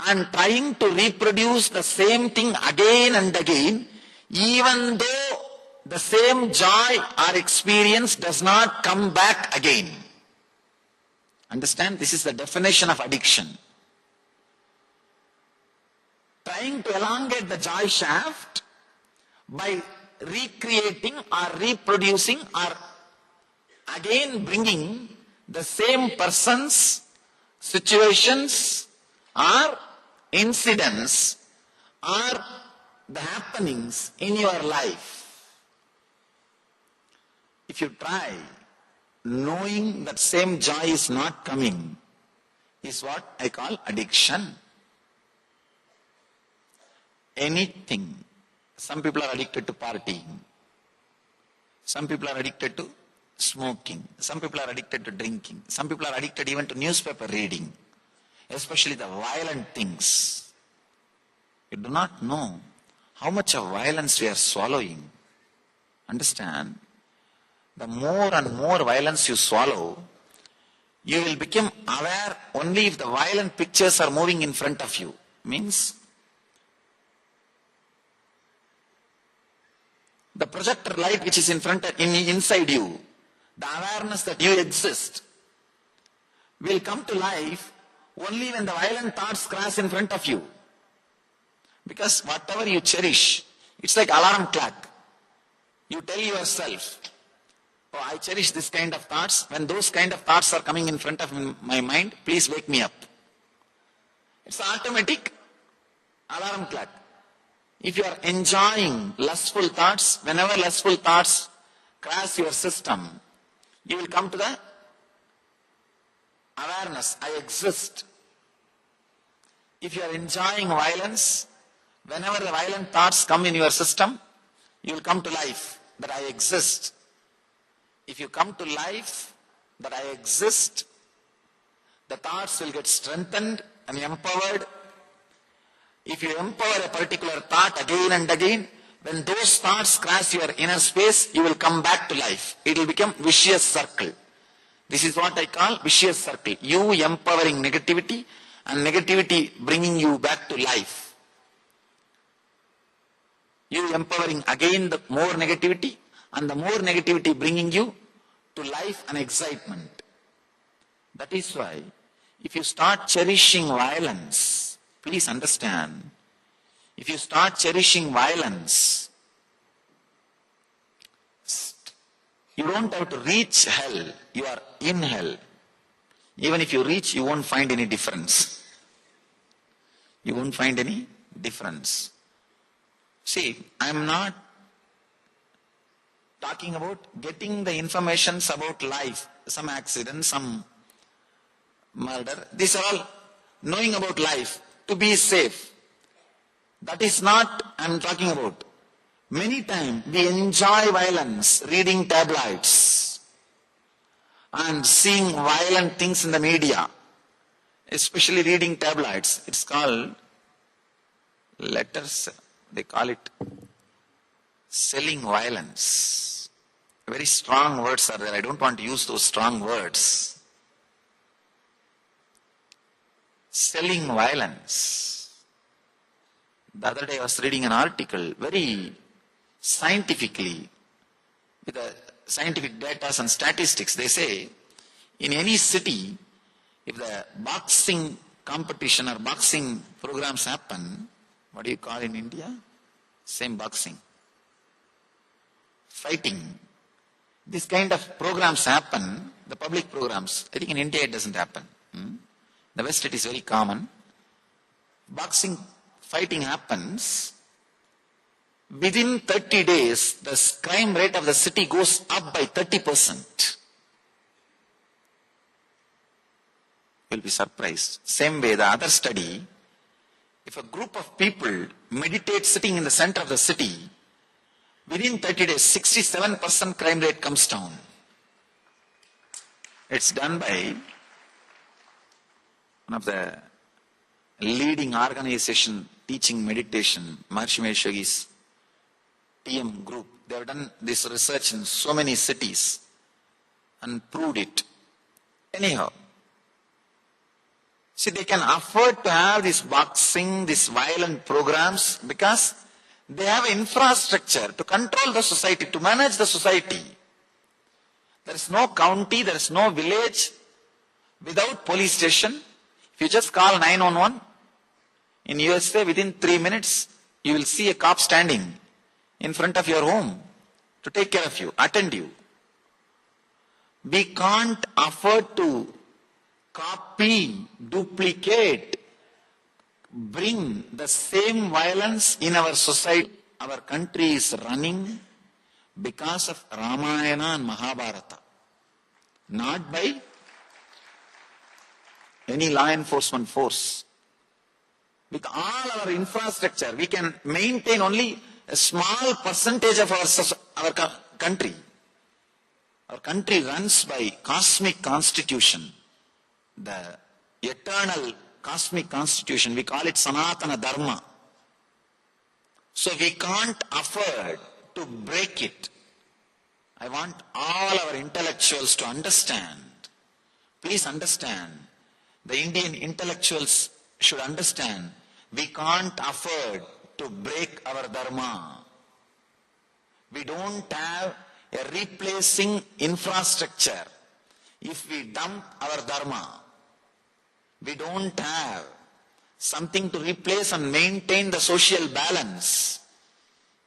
and trying to reproduce the same thing again and again, even though the same joy or experience does not come back again. Understand? This is the definition of addiction. Trying to elongate the joy shaft by recreating or reproducing or again bringing the same persons, situations or incidents or the happenings in your life. If you try, knowing that same joy is not coming is what I call addiction. Anything. Some people are addicted to partying. Some people are addicted to smoking. Some people are addicted to drinking. Some people are addicted even to newspaper reading, especially the violent things. You do not know how much of violence we are swallowing. Understand? The more and more violence you swallow, you will become aware only if the violent pictures are moving in front of you. Means the projector light which is inside you, the awareness that you exist, will come to life only when the violent thoughts crash in front of you. Because whatever you cherish, it's like alarm clock. You tell yourself, oh, I cherish this kind of thoughts. When those kind of thoughts are coming in front of my mind, please wake me up. It's an automatic alarm clock. If you are enjoying lustful thoughts, whenever lustful thoughts crash your system, you will come to the awareness, I exist. If you are enjoying violence, whenever the violent thoughts come in your system, you will come to life, that I exist. If you come to life, that I exist, the thoughts will get strengthened and empowered. If you empower a particular thought again and again, when those thoughts cross your inner space, you will come back to life. It will become vicious circle. This is what I call vicious circle. You empowering negativity and negativity bringing you back to life. You empowering again the more negativity and the more negativity bringing you to life and excitement. That is why if you start cherishing violence, please understand, if you start cherishing violence, you don't have to reach hell, you are in hell. Even if you reach, you won't find any difference. You won't find any difference. See, I am not talking about getting the informations about life, some accident, some murder. These are all knowing about life, to be safe. That is not I am talking about. Many times we enjoy violence, reading tabloids and seeing violent things in the media, especially reading tabloids. It's called letters, they call it selling violence. Very strong words are there. I don't want to use those strong words. Selling violence. The other day I was reading an article, very scientifically, with the scientific data and statistics. They say, in any city, if the boxing competition or boxing programs happen, what do you call in India? Same boxing. Fighting. This kind of programs happen, the public programs. I think in India it doesn't happen. The West it is very common. Boxing fighting happens. Within 30 days, the crime rate of the city goes up by 30%. You'll be surprised. Same way, the other study, If a group of people meditate sitting in the center of the city, within 30 days, 67% crime rate comes down. It's done by one of the leading organization teaching meditation, Maharishi Mahesh Yogi's TM group. They have done this research in so many cities and proved it. Anyhow, see, they can afford to have this boxing, these violent programs because they have infrastructure to control the society, to manage the society. There is no county, there is no village without police station. If you just call 911, in USA within 3 minutes, you will see a cop standing in front of your home to take care of you, attend you. We can't afford to copy, duplicate, bring the same violence in our society. Our country is running because of Ramayana and Mahabharata, not by any law enforcement force. With all our infrastructure, we can maintain only a small percentage of our country. Our country runs by cosmic constitution, the eternal cosmic constitution. We call it Sanatana Dharma. So we can't afford to break it. I want all our intellectuals to understand. Please understand. The Indian intellectuals should understand. We can't afford to break our dharma. We don't have a replacing infrastructure. If we dump our dharma, we don't have something to replace and maintain the social balance.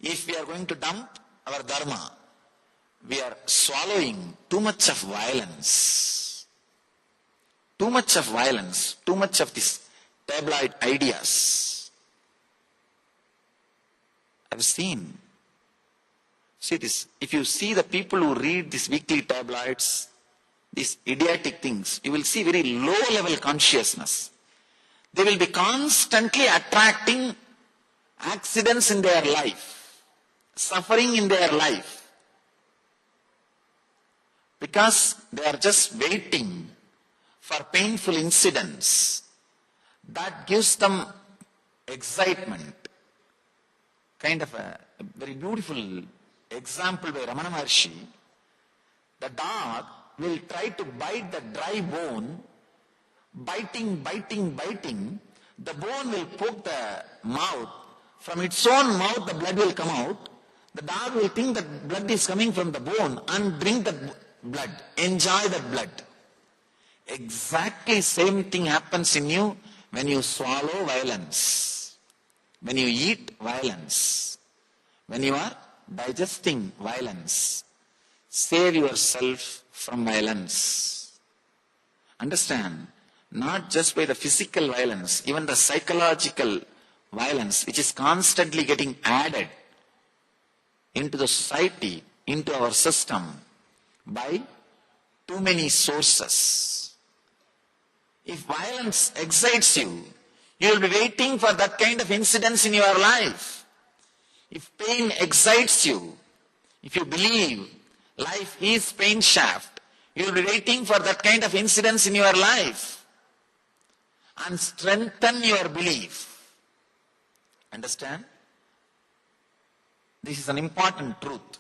If we are going to dump our dharma, we are swallowing too much of violence. Too much of violence, too much of these tabloid ideas. I've seen. See this, if you see the people who read these weekly tabloids, these idiotic things, you will see very low level consciousness. They will be constantly attracting accidents in their life, suffering in their life, because they are just waiting for painful incidents. That gives them excitement. Kind of a very beautiful example by Ramana Maharshi. The dog will try to bite the dry bone, biting. The bone will poke the mouth. From its own mouth, the blood will come out. The dog will think that blood is coming from the bone and drink the blood, enjoy the blood. Exactly same thing happens in you when you swallow violence, when you eat violence, when you are digesting violence. Save yourself from violence. Understand, not just by the physical violence, even the psychological violence which is constantly getting added into the society, into our system by too many sources. If violence excites you, you will be waiting for that kind of incidents in your life. If pain excites you, if you believe life is pain shaft, you will be waiting for that kind of incidents in your life and strengthen your belief. Understand? This is an important truth.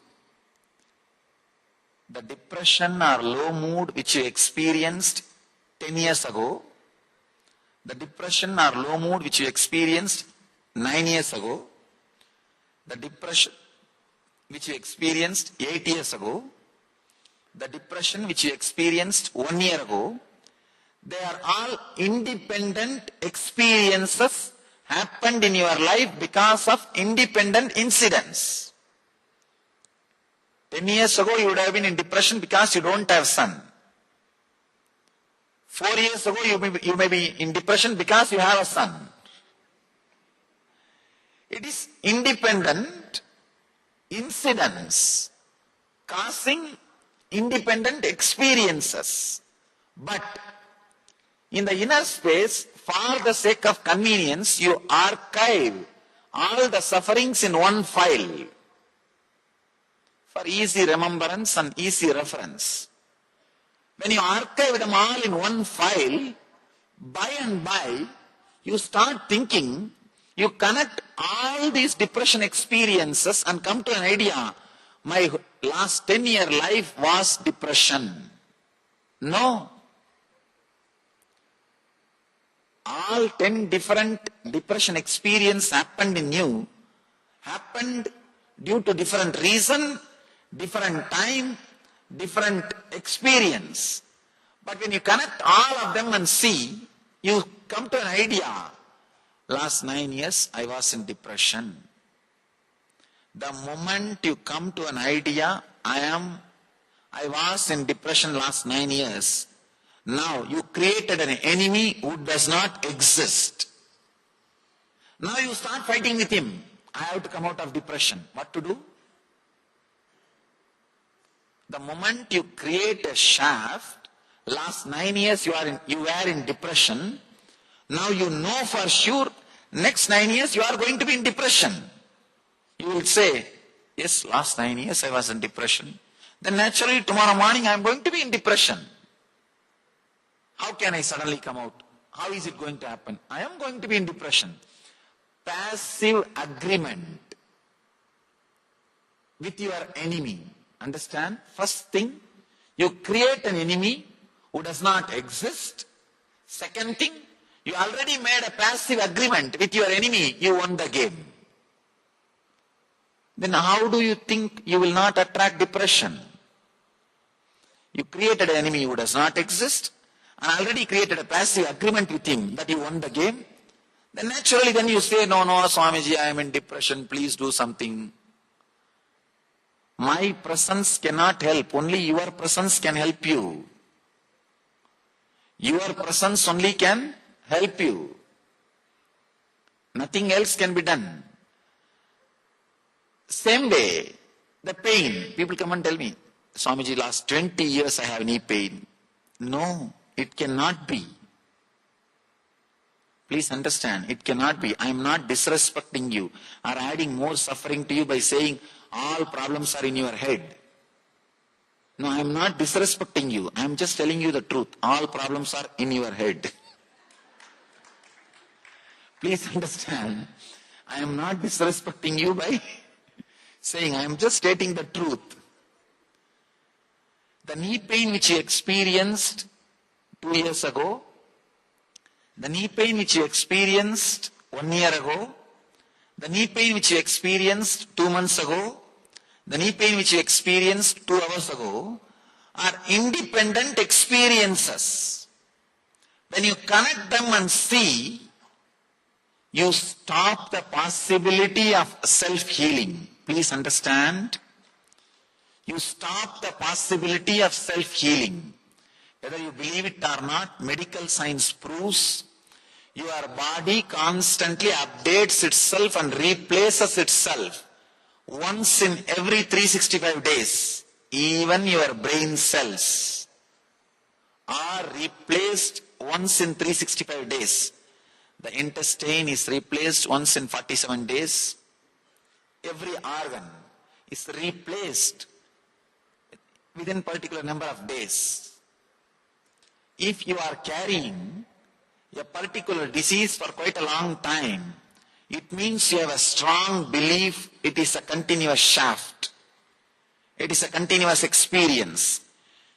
The depression or low mood which you experienced 10 years ago, the depression or low mood which you experienced 9 years ago, the depression which you experienced 8 years ago, the depression which you experienced 1 year ago, they are all independent experiences happened in your life because of independent incidents. 10 years ago you would have been in depression because you don't have son. 4 years ago you may be in depression because you have a son. It is independent incidents causing independent experiences. But in the inner space, For the sake of convenience, you archive all the sufferings in one file for easy remembrance and easy reference. When you archive them all in one file, by and by, you start thinking, you connect all these depression experiences and come to an idea, my last 10-year life was depression. No. All 10 different depression experiences happened in you, happened due to different reason, different time, different experience. But when you connect all of them and see, you come to an idea. Last 9 years, I was in depression. The moment you come to an idea, I was in depression last 9 years. Now you created an enemy who does not exist. Now you start fighting with him. I have to come out of depression. What to do? The moment you create a shaft, last 9 years you were in depression. Now you know for sure, next 9 years you are going to be in depression. You will say, yes, last 9 years I was in depression. Then naturally tomorrow morning I am going to be in depression. How can I suddenly come out? How is it going to happen? I am going to be in depression. Passive agreement with your enemy. Understand? First thing, you create an enemy who does not exist. Second thing, you already made a passive agreement with your enemy. You won the game. Then how do you think you will not attract depression? You created an enemy who does not exist and already created a passive agreement with him that you won the game. Then naturally then you say, no, Swamiji, I am in depression, please do something. My presence cannot help, only your presence can help you. Your presence only can help you. Nothing else can be done. Same way, the pain. People come and tell me, Swamiji, last 20 years I have knee pain. No, it cannot be. Please understand, it cannot be. I am not disrespecting you or adding more suffering to you by saying all problems are in your head. No, I am not disrespecting you. I am just telling you the truth. All problems are in your head. Please understand, I am not disrespecting you by saying, I am just stating the truth. The knee pain which you experienced 2 years ago, the knee pain which you experienced 1 year ago, the knee pain which you experienced 2 months ago, the knee pain which you experienced 2 hours ago, are independent experiences. When you connect them and see, you stop the possibility of self-healing. Please understand. You stop the possibility of self-healing. Whether you believe it or not, medical science proves your body constantly updates itself and replaces itself once in every 365 days. Even your brain cells are replaced once in 365 days. The intestine is replaced once in 47 days. Every organ is replaced within a particular number of days. If you are carrying a particular disease for quite a long time, it means you have a strong belief it is a continuous shaft. It is a continuous experience.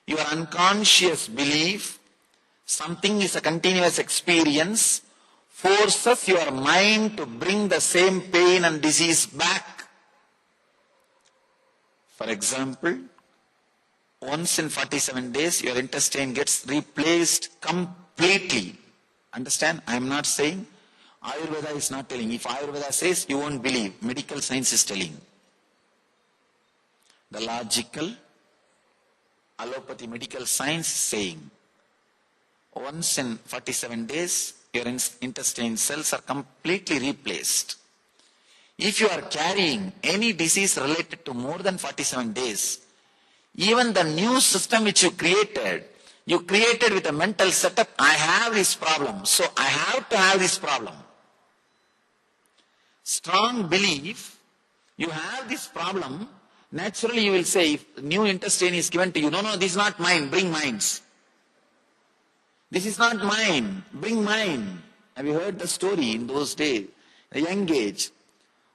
Your unconscious belief something is a continuous experience forces your mind to bring the same pain and disease back. For example, once in 47 days, your intestine gets replaced completely. Understand? I am not saying, Ayurveda is not telling. If Ayurveda says, you won't believe. Medical science is telling. The logical, allopathy medical science is saying, once in 47 days, your intestine cells are completely replaced. If you are carrying any disease related to more than 47 days, even the new system which you created, You created with a mental setup, I have this problem, so I have to have this problem. Strong belief, you have this problem, naturally you will say, if new intestine is given to you, no, this is not mine, bring mines. This is not mine, bring mine. Have you heard the story in those days? At a young age,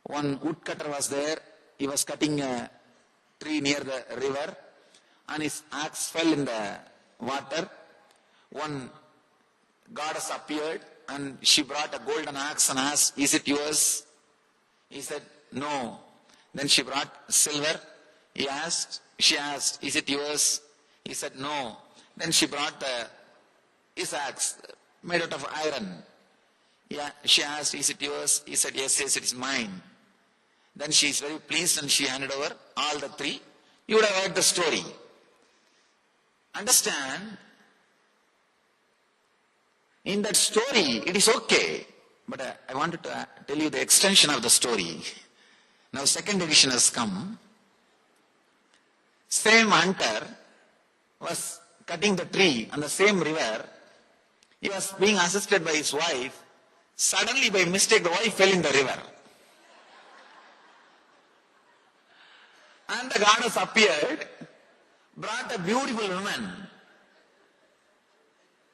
one woodcutter was there, he was cutting a tree near the river, and his axe fell in the water. One goddess appeared and she brought a golden axe and asked, is it yours? He said, no. Then she brought silver. She asked, is it yours? He said, no. Then she brought his axe made out of iron. Yeah, she asked, is it yours? He said, yes, it is mine. Then she is very pleased and she handed over all the three. You would have heard the story. Understand, in that story, it is okay. But I wanted to tell you the extension of the story. Now second edition has come. Same hunter was cutting the tree on the same river. He was being assisted by his wife. Suddenly by mistake the wife fell in the river. And the goddess appeared, brought a beautiful woman.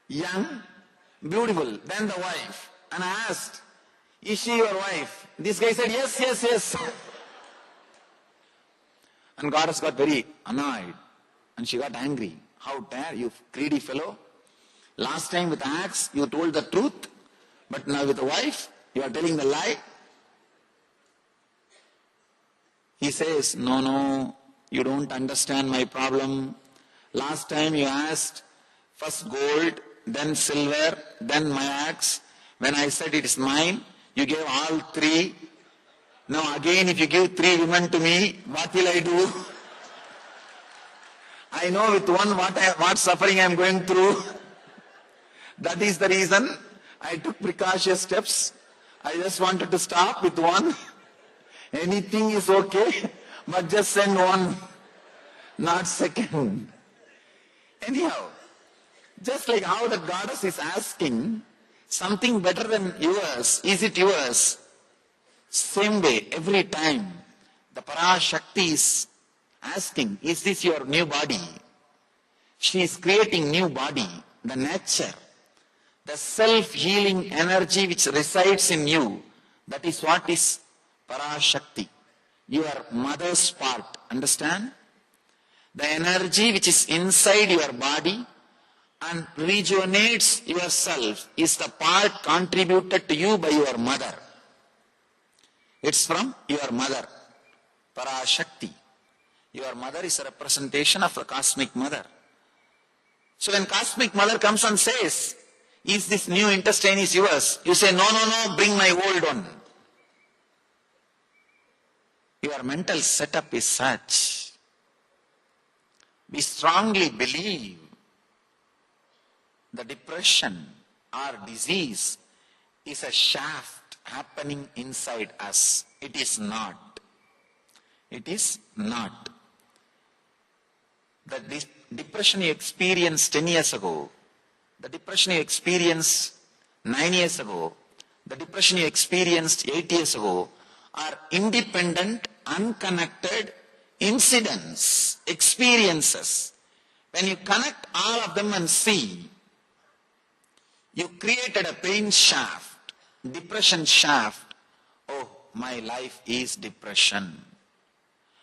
Young, beautiful, then the wife. And I asked, is she your wife? This guy said, yes. And goddess got very annoyed. And she got angry. How dare you, greedy fellow? Last time with the axe, you told the truth. But now with the wife, you are telling the lie. He says, no, you don't understand my problem. Last time you asked, first gold, then silver, then my axe. When I said it is mine, you gave all three. Now again, if you give three women to me, what will I do? I know with one what suffering I am going through. That is the reason I took precautionary steps. I just wanted to stop with one. Anything is okay, but just send one, not second. Anyhow, just like how the goddess is asking, something better than yours, is it yours? Same way, every time, the Parashakti is asking, is this your new body? She is creating new body, the nature, the self-healing energy which resides in you. That is what is Parashakti, your mother's part, understand? The energy which is inside your body and rejuvenates yourself is the part contributed to you by your mother. It's from your mother, Parashakti. Your mother is a representation of the cosmic mother. So when cosmic mother comes and says, is this new intestine is yours? You say, no, bring my old one. Your mental setup is such. We strongly believe the depression or disease is a shaft happening inside us. It is not. It is not. The depression you experienced 10 years ago, the depression you experienced 9 years ago, the depression you experienced 8 years ago are independent, unconnected incidents, experiences. When you connect all of them and see, you created a pain shaft, depression shaft. Oh, my life is depression.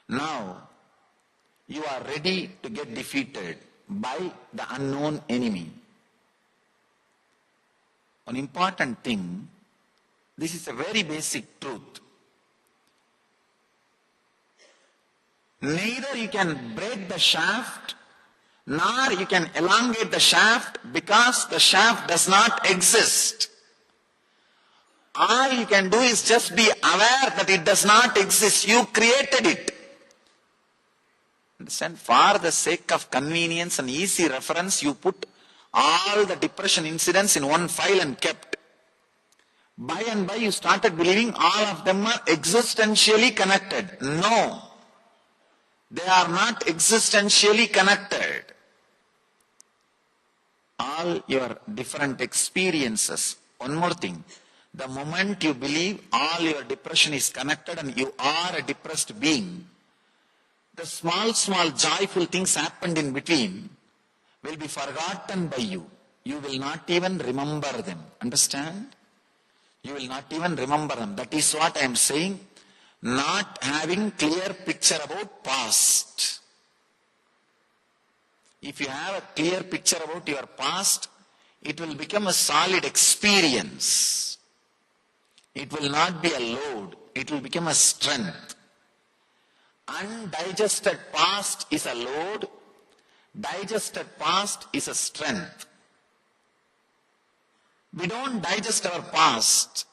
Now, you are ready to get defeated by the unknown enemy. An important thing, this is a very basic truth. Neither you can break the shaft, nor you can elongate the shaft because the shaft does not exist. All you can do is just be aware that it does not exist. You created it. Understand? For the sake of convenience and easy reference, you put all the depression incidents in one file and kept. By and by, you started believing all of them are existentially connected. No. They are not existentially connected. all your different experiences. One more thing. The moment you believe all your depression is connected and you are a depressed being, the small joyful things happened in between will be forgotten by you. You will not even remember them. Understand? You will not even remember them. That is what I am saying. Not having clear picture about past. If you have a clear picture about your past, it will become a solid experience. It will not be a load. It will become a strength. Undigested past is a load. Digested past is a strength. We don't digest our past.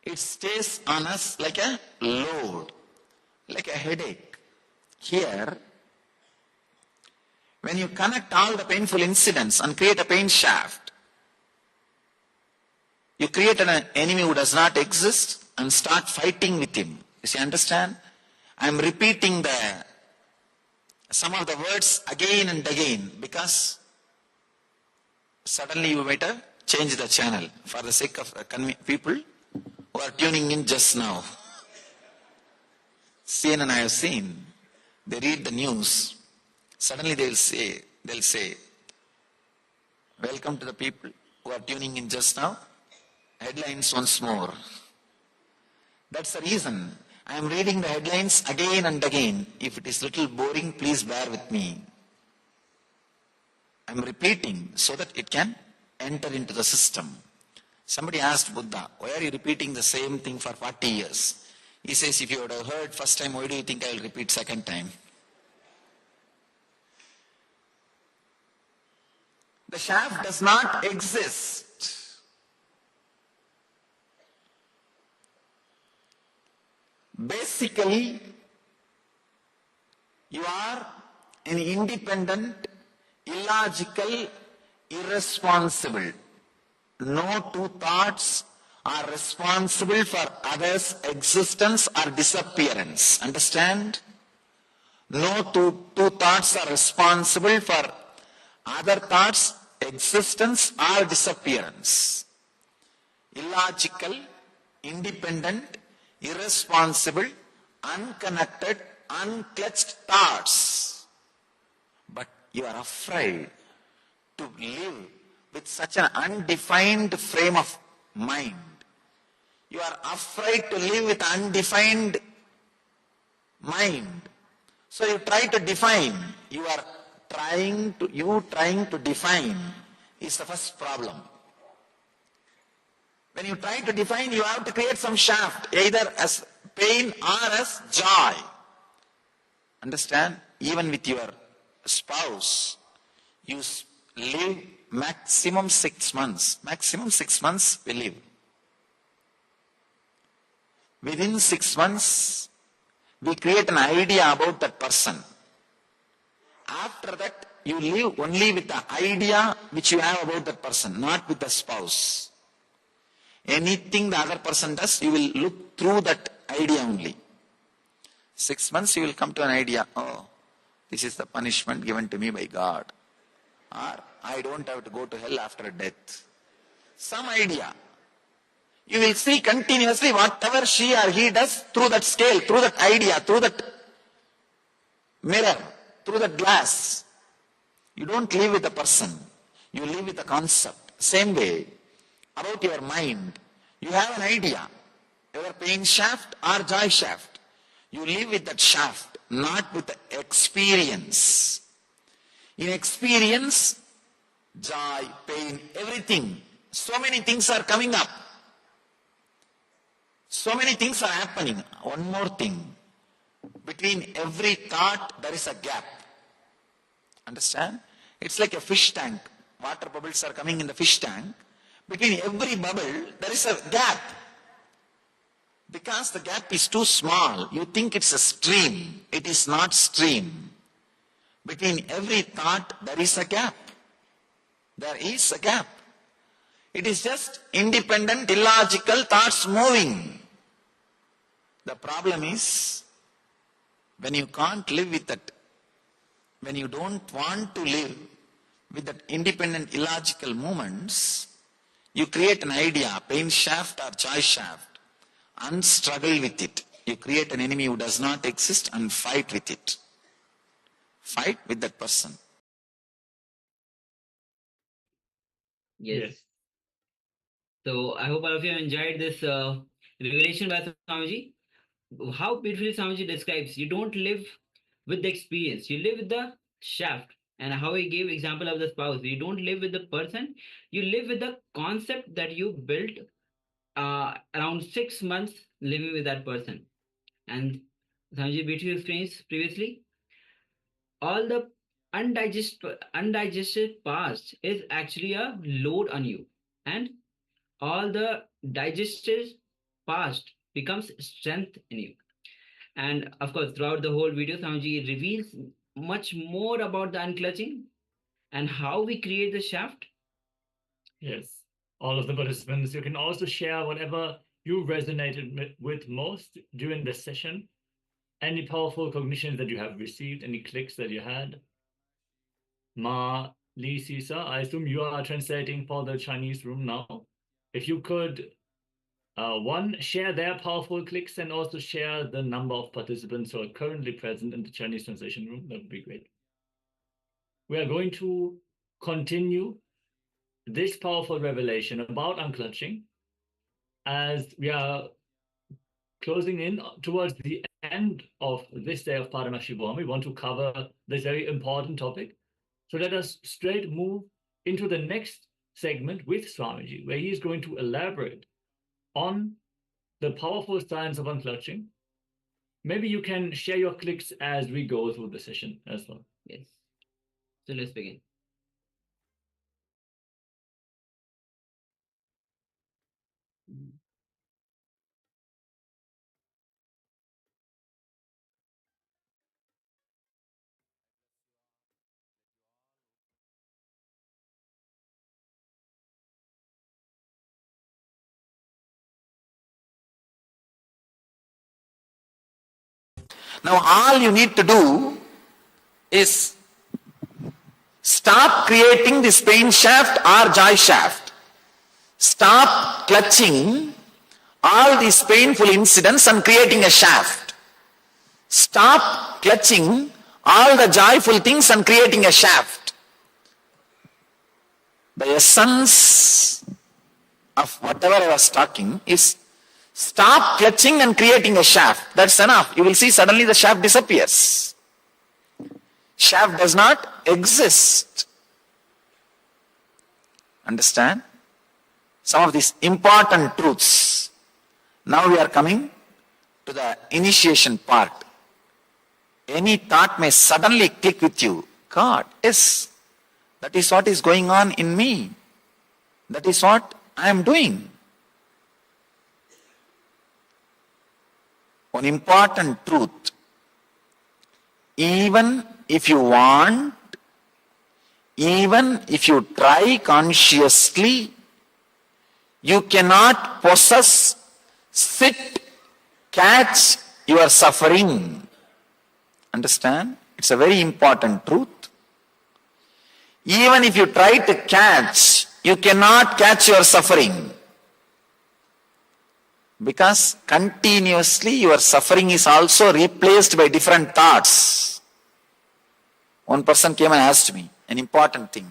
It stays on us like a load, like a headache. Here, when you connect all the painful incidents and create a pain shaft, you create an enemy who does not exist and start fighting with him. You see, understand? I am repeating some of the words again and again because suddenly you might have changed the channel for the sake of people who are tuning in just now. CNN I have seen, they read the news, suddenly they'll say, welcome to the people who are tuning in just now. Headlines once more. That's the reason I am reading the headlines again and again. If it is little boring, please bear with me. I am repeating so that it can enter into the system. Somebody asked Buddha, why are you repeating the same thing for 40 years? He says, if you would have heard first time, why do you think I will repeat second time? The shaft does not exist. Basically, you are an independent, illogical, irresponsible. No two thoughts are responsible for others' existence or disappearance. Understand? No two thoughts are responsible for other thoughts' existence or disappearance. Illogical, independent, irresponsible, unconnected, unclutched thoughts. But you are afraid to live with such an undefined frame of mind. You are afraid to live with undefined mind. So you try to define. You trying to define is the first problem. When you try to define, you have to create some shaft, either as pain or as joy. Understand? Even with your spouse, you live maximum 6 months. Maximum 6 months we live. Within 6 months, we create an idea about that person. After that, you live only with the idea which you have about that person, not with the spouse. Anything the other person does, you will look through that idea only. 6 months you will come to an idea, oh, this is the punishment given to me by God. Or I don't have to go to hell after death. Some idea. You will see continuously whatever she or he does through that scale, through that idea, through that mirror, through that glass. You don't live with a person. You live with a concept. Same way, about your mind, you have an idea, either pain shaft or joy shaft. You live with that shaft, not with the experience. In experience, joy, pain, everything, so many things are coming up. So many things are happening. One more thing, between every thought there is a gap. Understand? It's like a fish tank. Water bubbles are coming in the fish tank. Between every bubble, there is a gap. Because the gap is too small, you think it's a stream. It is not stream. Between every thought, there is a gap. There is a gap. It is just independent, illogical thoughts moving. The problem is, when you can't live with it, when you don't want to live with that independent illogical movements, you create an idea, pain shaft or joy shaft, and struggle with it. You create an enemy who does not exist and fight with it. Fight with that person. Yes. So I hope all of you enjoyed this revelation by Swamiji. How beautifully Swamiji describes, you don't live with the experience, you live with the shaft. And how he gave example of the spouse, you don't live with the person, you live with the concept that you built around 6 months living with that person. And Swamiji beautifully explains previously, all the undigested past is actually a load on you, and all the digested past becomes strength in you. And of course, throughout the whole video, Swamiji reveals much more about the unclutching and how we create the shaft. Yes, all of the participants, you can also share whatever you resonated with most during this session. Any powerful cognitions that you have received, any clicks that you had. Ma Li Sisa, I assume you are translating for the Chinese room now. If you could, one, share their powerful clicks and also share the number of participants who are currently present in the Chinese translation room, that would be great. We are going to continue this powerful revelation about unclutching as we are closing in towards the end of this day of Paramashivoham. We want to cover this very important topic. So let us straight move into the next segment with Swamiji, where he is going to elaborate on the powerful science of unclutching. Maybe you can share your clicks as we go through the session as well. Yes. So let's begin. Now all you need to do is stop creating this pain shaft or joy shaft. Stop clutching all these painful incidents and creating a shaft. Stop clutching all the joyful things and creating a shaft. The essence of whatever I was talking is stop clutching and creating a shaft. That's enough. You will see suddenly the shaft disappears. Shaft does not exist. Understand? Some of these important truths. Now we are coming to the initiation part. Any thought may suddenly click with you. God, yes, that is what is going on in me. That is what I am doing. One important truth. Even if you want, even if you try consciously, you cannot possess, sit, catch your suffering. Understand? It's a very important truth. Even if you try to catch, you cannot catch your suffering. Because continuously your suffering is also replaced by different thoughts. One person came and asked me an important thing.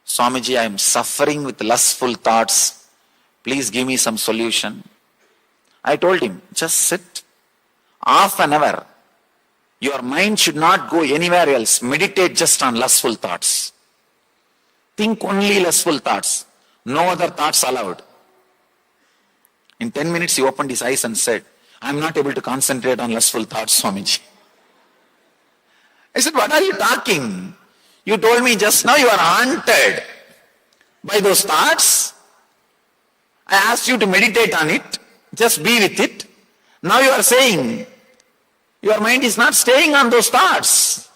Swamiji, I am suffering with lustful thoughts. Please give me some solution. I told him, just sit. Half an hour. Your mind should not go anywhere else. Meditate just on lustful thoughts. Think only lustful thoughts. No other thoughts allowed. In 10 minutes he opened his eyes and said, I am not able to concentrate on lustful thoughts, Swamiji. I said, what are you talking? You told me just now you are haunted by those thoughts. I asked you to meditate on it. Just be with it. Now you are saying, your mind is not staying on those thoughts.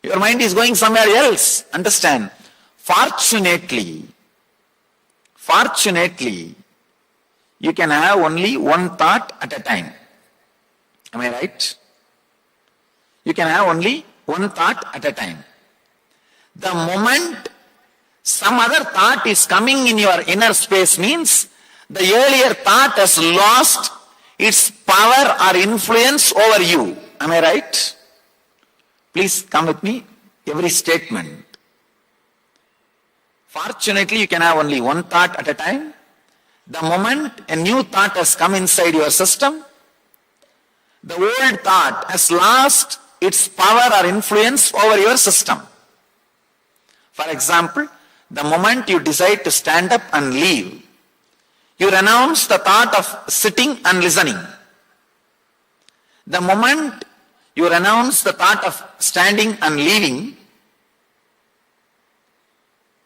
Your mind is going somewhere else. Understand? Fortunately, you can have only one thought at a time. Am I right? You can have only one thought at a time. The moment some other thought is coming in your inner space means the earlier thought has lost its power or influence over you. Am I right? Please come with me. Every statement. Fortunately, you can have only one thought at a time. The moment a new thought has come inside your system, the old thought has lost its power or influence over your system. For example, the moment you decide to stand up and leave, you renounce the thought of sitting and listening. The moment you renounce the thought of standing and leaving,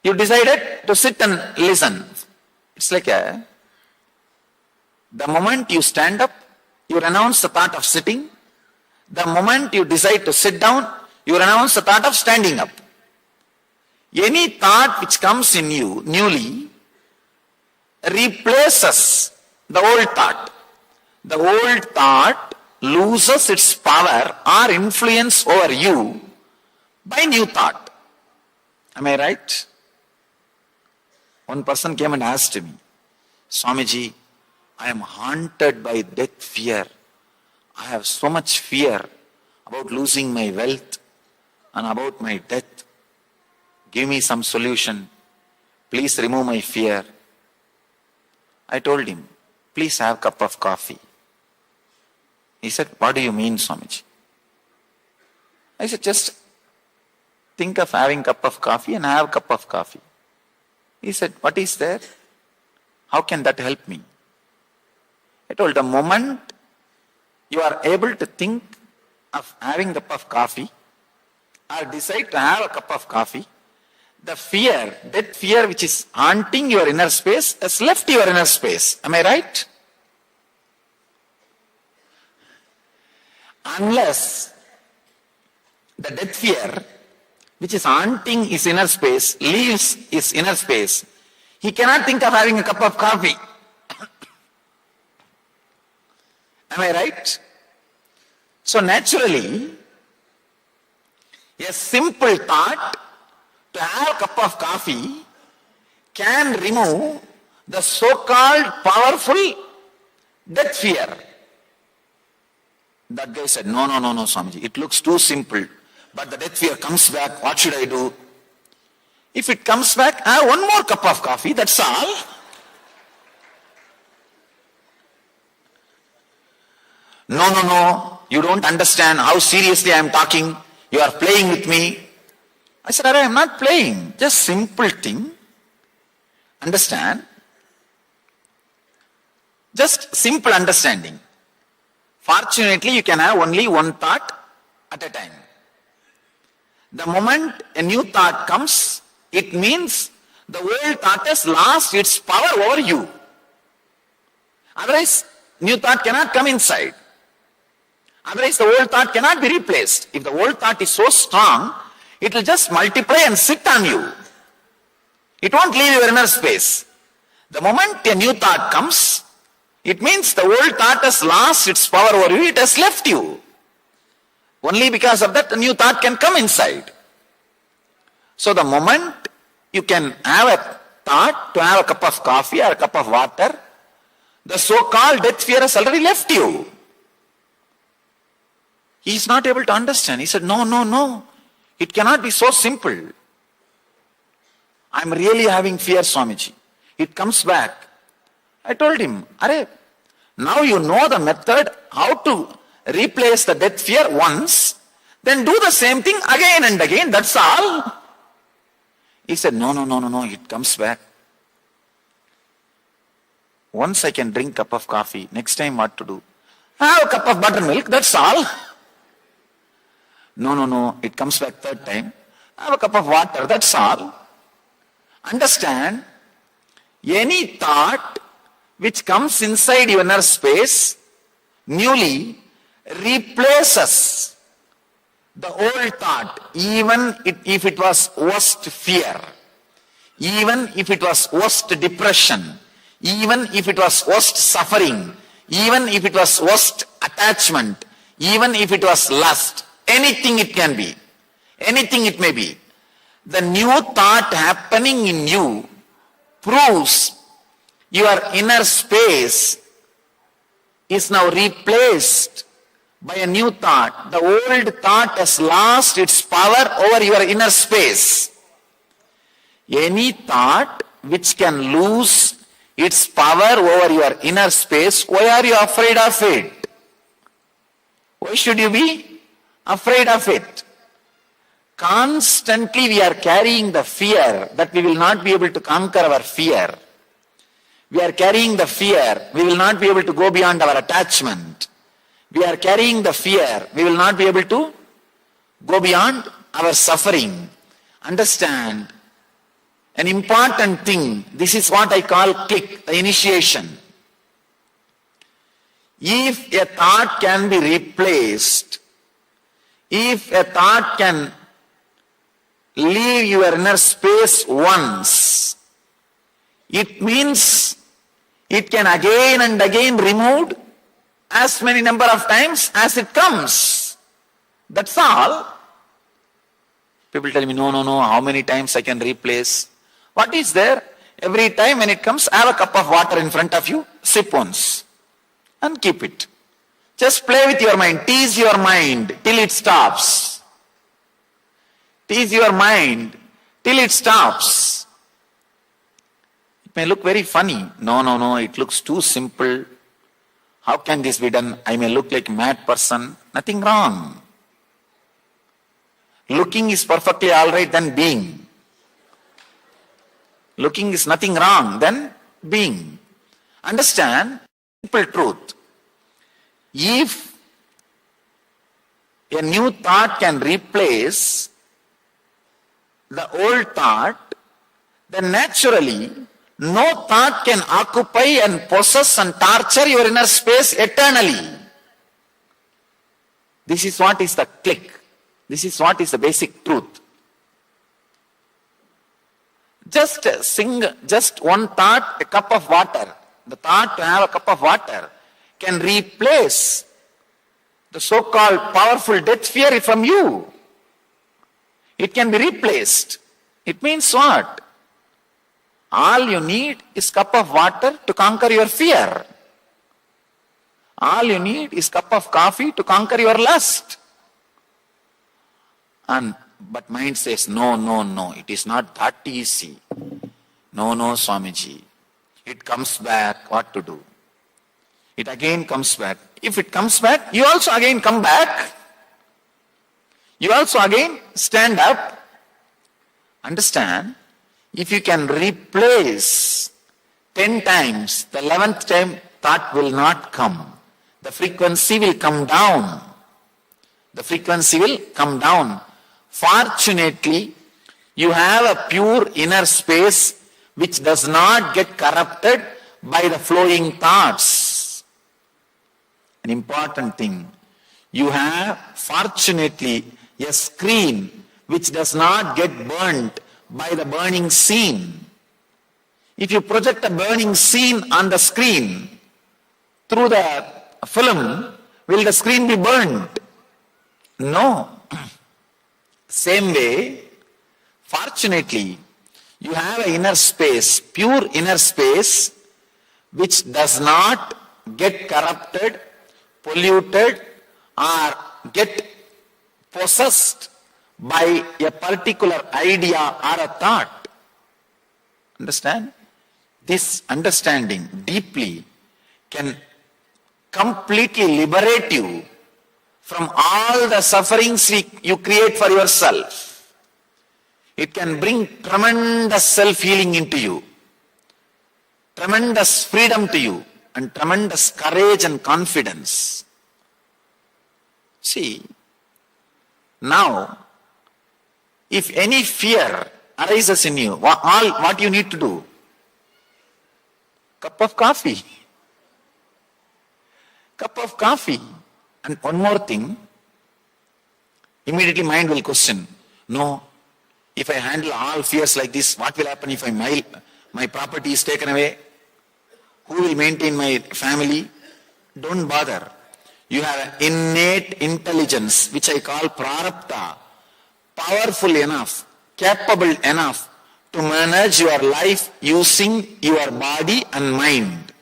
you decided to sit and listen. It's like the moment you stand up, you renounce the thought of sitting. The moment you decide to sit down, you renounce the thought of standing up. Any thought which comes in you newly replaces the old thought. The old thought loses its power or influence over you by new thought. Am I right? One person came and asked me, Swamiji, I am haunted by death fear. I have so much fear about losing my wealth and about my death. Give me some solution. Please remove my fear. I told him, please have a cup of coffee. He said, what do you mean, Swamiji? I said, just think of having a cup of coffee and have a cup of coffee. He said, what is there? How can that help me? I told, the moment you are able to think of having a cup of coffee or decide to have a cup of coffee, the fear, that fear which is haunting your inner space has left your inner space. Am I right? Unless the death fear which is haunting his inner space leaves his inner space, he cannot think of having a cup of coffee. Am I right? So naturally, a simple thought to have a cup of coffee can remove the so-called powerful death fear. That guy said, no, Swamiji, it looks too simple. But the death fear comes back, what should I do? If it comes back, have one more cup of coffee, that's all. No, you don't understand how seriously I am talking. You are playing with me. I said, I am not playing, just simple thing. Understand? Just simple understanding. Fortunately, you can have only one thought at a time. The moment a new thought comes, it means the old thought has lost its power over you. Otherwise, new thought cannot come inside. Otherwise, the old thought cannot be replaced. If the old thought is so strong, it will just multiply and sit on you. It won't leave your inner space. The moment a new thought comes, it means the old thought has lost its power over you, it has left you. Only because of that, a new thought can come inside. So the moment you can have a thought to have a cup of coffee or a cup of water, the so-called death fear has already left you. He is not able to understand. He said, no. It cannot be so simple. I am really having fear, Swamiji. It comes back. I told him, now you know the method how to replace the death fear once, then do the same thing again and again, that's all. He said, no, it comes back. Once I can drink a cup of coffee, next time what to do? Have a cup of buttermilk, that's all. No, it comes back third time. Have a cup of water, that's all. Understand, any thought which comes inside your inner space newly replaces the old thought, even if it was worst fear, even if it was worst depression, even if it was worst suffering, even if it was worst attachment, even if it was lust, anything it can be, anything it may be. The new thought happening in you proves your inner space is now replaced by a new thought. The old thought has lost its power over your inner space. Any thought which can lose its power over your inner space, why are you afraid of it? Why should you be afraid of it? Constantly we are carrying the fear that we will not be able to conquer our fear. We are carrying the fear we will not be able to go beyond our attachment. We are carrying the fear we will not be able to go beyond our suffering. Understand an important thing. This is what I call click, the initiation. If a thought can be replaced, if a thought can leave your inner space once, it means it can again and again removed as many number of times as it comes. That's all. People tell me, no, how many times I can replace? What is there? Every time when it comes, have a cup of water in front of you, sip once and keep it. Just play with your mind, tease your mind till it stops. Tease your mind till it stops. It may look very funny. No, it looks too simple. How can this be done? I may look like a mad person. Nothing wrong. Looking is perfectly all right than being. Looking is nothing wrong than being. Understand simple truth. If a new thought can replace the old thought, then naturally no thought can occupy and possess and torture your inner space eternally. This is what is the click. This is what is the basic truth. Just one thought, a cup of water. The thought to have a cup of water can replace the so-called powerful death fear from you. It can be replaced. It means what? All you need is cup of water to conquer your fear. All you need is cup of coffee to conquer your lust. But mind says, no, it is not that easy. No, Swamiji. It comes back, what to do? It again comes back. If it comes back, you also again come back. You also again stand up. Understand, if you can replace 10 times, the 11th time thought will not come. The frequency will come down. The frequency will come down. Fortunately, you have a pure inner space which does not get corrupted by the flowing thoughts. An important thing, you have fortunately a screen which does not get burnt by the burning scene. If you project a burning scene on the screen through the film, will the screen be burnt? No. Same way, fortunately, you have an inner space, pure inner space, which does not get corrupted, polluted, or get possessed by a particular idea or a thought. Understand? This understanding deeply can completely liberate you from all the sufferings you create for yourself. It can bring tremendous self-healing into you, tremendous freedom to you, and tremendous courage and confidence. See, now, if any fear arises in you, what you need to do? Cup of coffee. Cup of coffee. And one more thing, immediately mind will question, no, if I handle all fears like this, what will happen if my property is taken away? Who will maintain my family? Don't bother. You have an innate intelligence, which I call prarabdha, powerful enough capable enough to manage your life using your body and mind.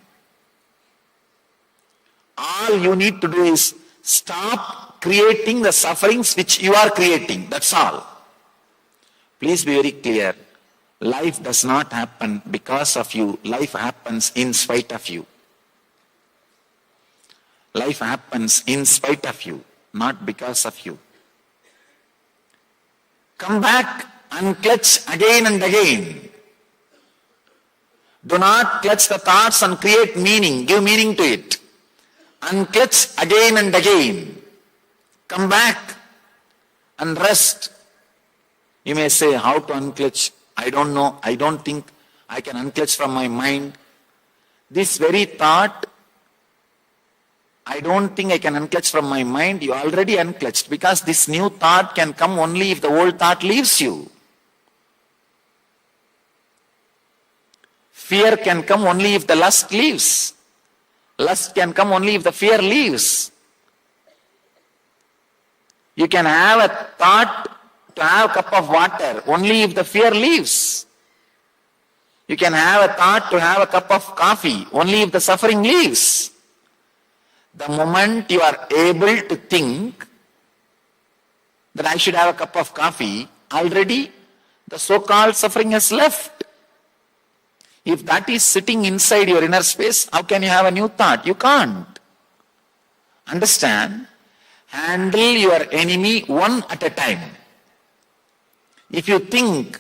All you need to do is stop creating the sufferings which you are creating. That's all. Please be very clear. Life does not happen because of you. Life happens in spite of you. Life happens in spite of you, not because of you. Come back and clutch again and again. Do not clutch the thoughts and create meaning. Give meaning to it. Unclutch again and again. Come back and rest. You may say, how to unclutch? I don't know. I don't think I can unclutch from my mind. This very thought, I don't think I can unclutch from my mind. You already unclutched, because this new thought can come only if the old thought leaves you. Fear can come only if the lust leaves. Lust can come only if the fear leaves. You can have a thought to have a cup of water only if the fear leaves. You can have a thought to have a cup of coffee only if the suffering leaves. The moment you are able to think that I should have a cup of coffee, already the so-called suffering has left. If that is sitting inside your inner space, how can you have a new thought? You can't. Understand? Handle your enemy one at a time. If you think,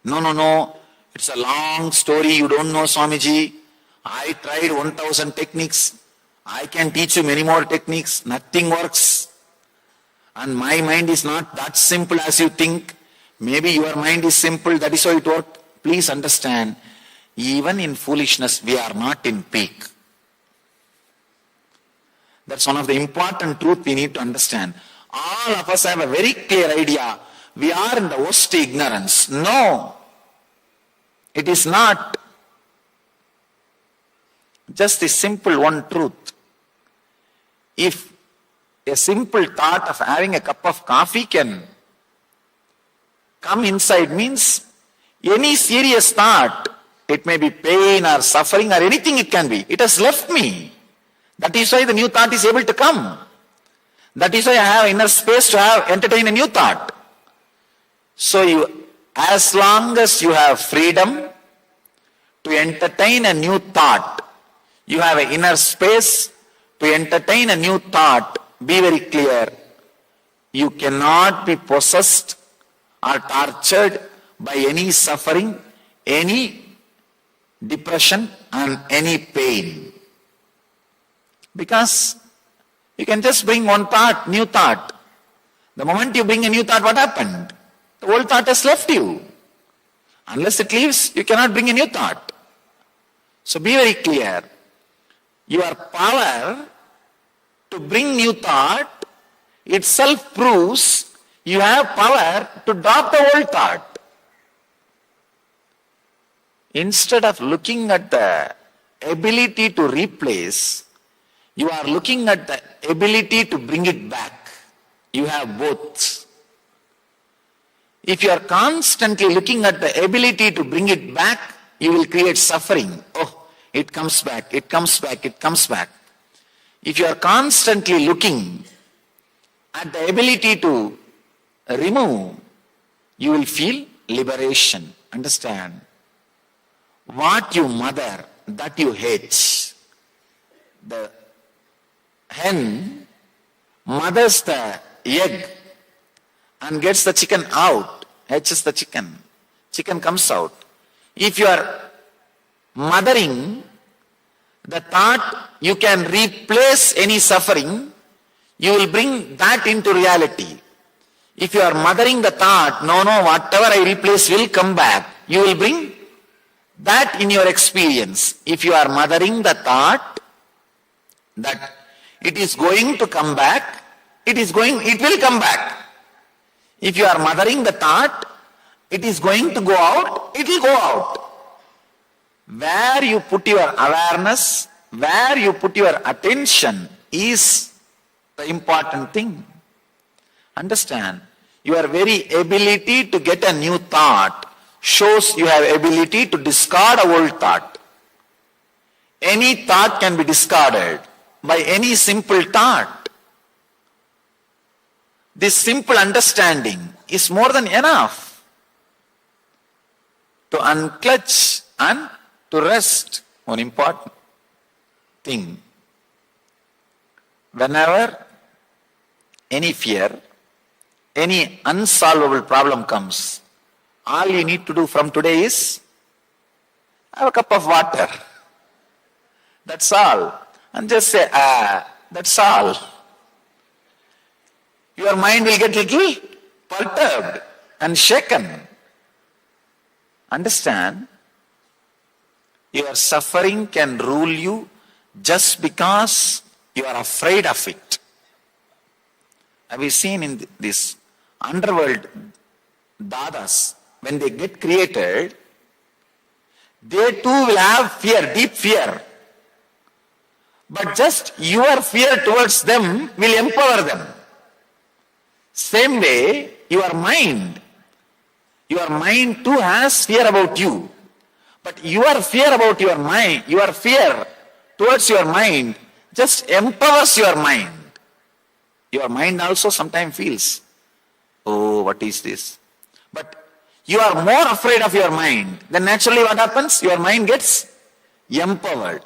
no, it's a long story, you don't know, Swamiji, I tried 1000 techniques, I can teach you many more techniques, nothing works. And my mind is not that simple as you think. Maybe your mind is simple, that is how it worked. Please understand, even in foolishness, we are not in peak. That's one of the important truths we need to understand. All of us have a very clear idea. We are in the worst ignorance. No, it is not. Just the simple one truth. If a simple thought of having a cup of coffee can come inside, means any serious thought, it may be pain or suffering or anything it can be, it has left me. That is why the new thought is able to come. That is why I have inner space to entertain a new thought. So as long as you have freedom to entertain a new thought, you have an inner space to entertain a new thought, be very clear, you cannot be possessed or tortured by any suffering, any depression and any pain. Because you can just bring one thought, new thought. The moment you bring a new thought, what happened? The old thought has left you. Unless it leaves, you cannot bring a new thought. So be very clear. Your power to bring new thought itself proves you have power to drop the old thought. Instead of looking at the ability to replace, you are looking at the ability to bring it back. You have both. If you are constantly looking at the ability to bring it back, you will create suffering. Oh, it comes back, it comes back, it comes back. If you are constantly looking at the ability to remove, you will feel liberation. Understand? What you mother, that you hate. The hen mothers the egg and gets the chicken out, hatches the chicken. Chicken comes out. If you are mothering the thought you can replace any suffering, you will bring that into reality. If you are mothering the thought, no, whatever I replace will come back, you will bring that in your experience. If you are mothering the thought that it is going to come back, it will come back. If you are mothering the thought, it is going to go out, it will go out. Where you put your awareness, where you put your attention is the important thing. Understand? Your very ability to get a new thought shows you have ability to discard a old thought. Any thought can be discarded by any simple thought. This simple understanding is more than enough to unclutch and to rest. One important thing. Whenever any fear, any unsolvable problem comes, all you need to do from today is have a cup of water. That's all. And just say, that's all. Your mind will get little perturbed and shaken. Understand? Your suffering can rule you just because you are afraid of it. Have you seen in this underworld dadas, when they get created, they too will have fear, deep fear. But just your fear towards them will empower them. Same way, your mind too has fear about you. But your fear about your mind, your fear towards your mind just empowers your mind. Your mind also sometimes feels, oh, what is this? But you are more afraid of your mind. Then naturally what happens? Your mind gets empowered.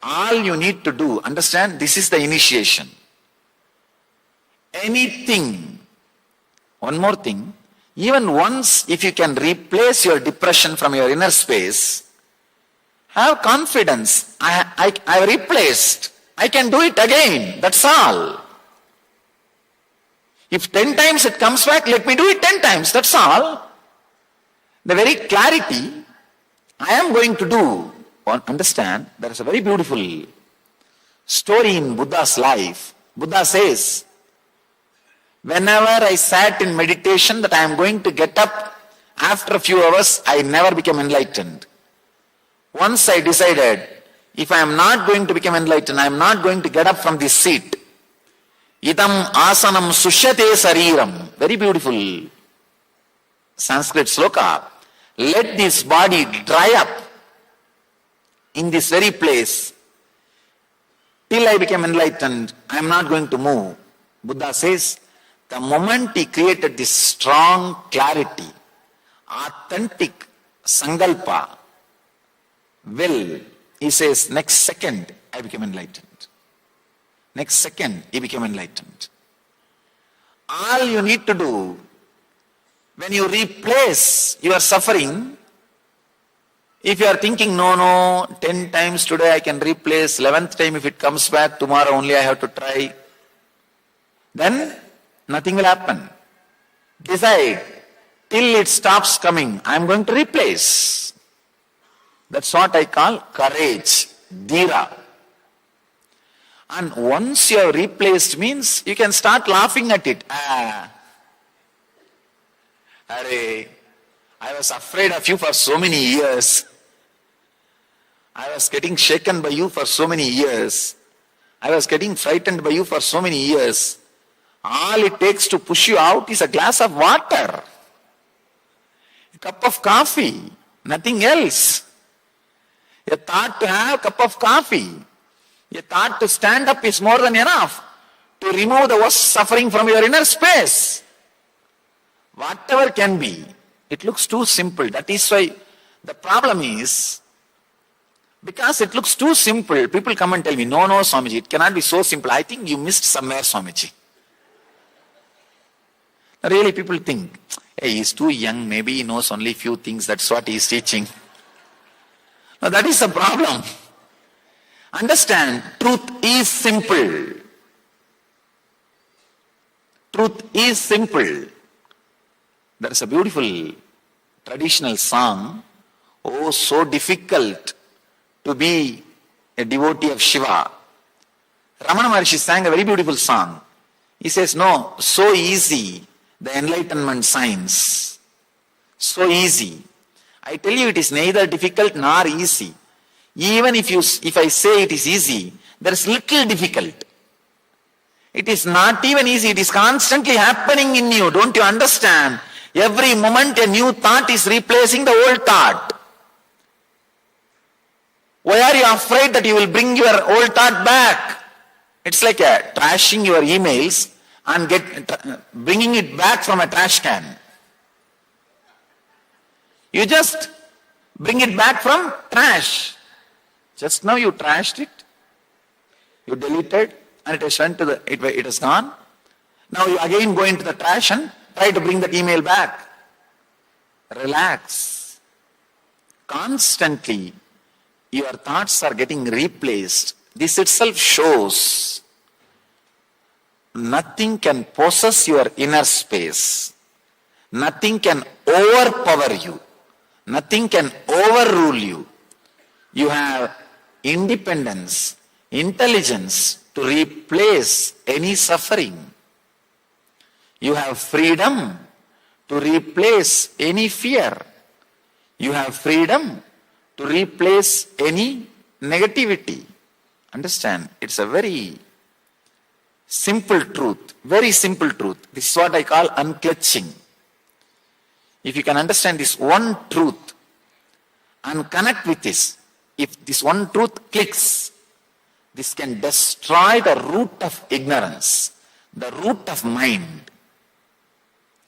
All you need to do, understand, this is the initiation. Anything, one more thing, even once if you can replace your depression from your inner space, have confidence. I replaced. I can do it again. That's all. If 10 times it comes back, let me do it 10 times. That's all. The very clarity I am going to do. Understand, there is a very beautiful story in Buddha's life. Buddha says, whenever I sat in meditation that I am going to get up, after a few hours, I never became enlightened. Once I decided, if I am not going to become enlightened, I am not going to get up from this seat. Idam asanam sushyate sariram. Very beautiful Sanskrit sloka. Let this body dry up in this very place. Till I became enlightened, I am not going to move. Buddha says, the moment he created this strong clarity, authentic sankalpa, will, he says, next second I became enlightened. Next second he became enlightened. All you need to do, when you replace your suffering, if you are thinking, no, 10 times today I can replace, 11th time if it comes back, tomorrow only I have to try, then nothing will happen. Decide, till it stops coming, I am going to replace. That's what I call courage, dhira. And once you have replaced means, you can start laughing at it. I was afraid of you for so many years. I was getting shaken by you for so many years. I was getting frightened by you for so many years. All it takes to push you out is a glass of water, a cup of coffee, nothing else. A thought to have a cup of coffee, a thought to stand up is more than enough to remove the worst suffering from your inner space. Whatever can be, it looks too simple. That is why the problem is, because it looks too simple, people come and tell me, no, Swamiji, it cannot be so simple. I think you missed somewhere, Swamiji. Really, people think, hey, he's too young, maybe he knows only few things, that's what he is teaching. Now that is the problem. Understand, truth is simple. Truth is simple. There is a beautiful traditional song, oh, so difficult to be a devotee of Shiva. Ramana Maharshi sang a very beautiful song. He says, no, so easy, the enlightenment science. So easy. I tell you, it is neither difficult nor easy. Even if I say it is easy, there is little difficult. It is not even easy. It is constantly happening in you. Don't you understand? Every moment a new thought is replacing the old thought. Why are you afraid that you will bring your old thought back? It's like trashing your emails and bringing it back from a trash can. You just bring it back from trash. Just now you trashed it, you deleted, and it has went to it has gone. Now you again go into the trash and try to bring that email back. Relax. Constantly, your thoughts are getting replaced. This itself shows nothing can possess your inner space. Nothing can overpower you. Nothing can overrule you. You have independence, intelligence to replace any suffering. You have freedom to replace any fear. You have freedom to replace any negativity. Understand? It's a very simple truth. Very simple truth. This is what I call unclutching. If you can understand this one truth and connect with this, if this one truth clicks, this can destroy the root of ignorance, the root of mind.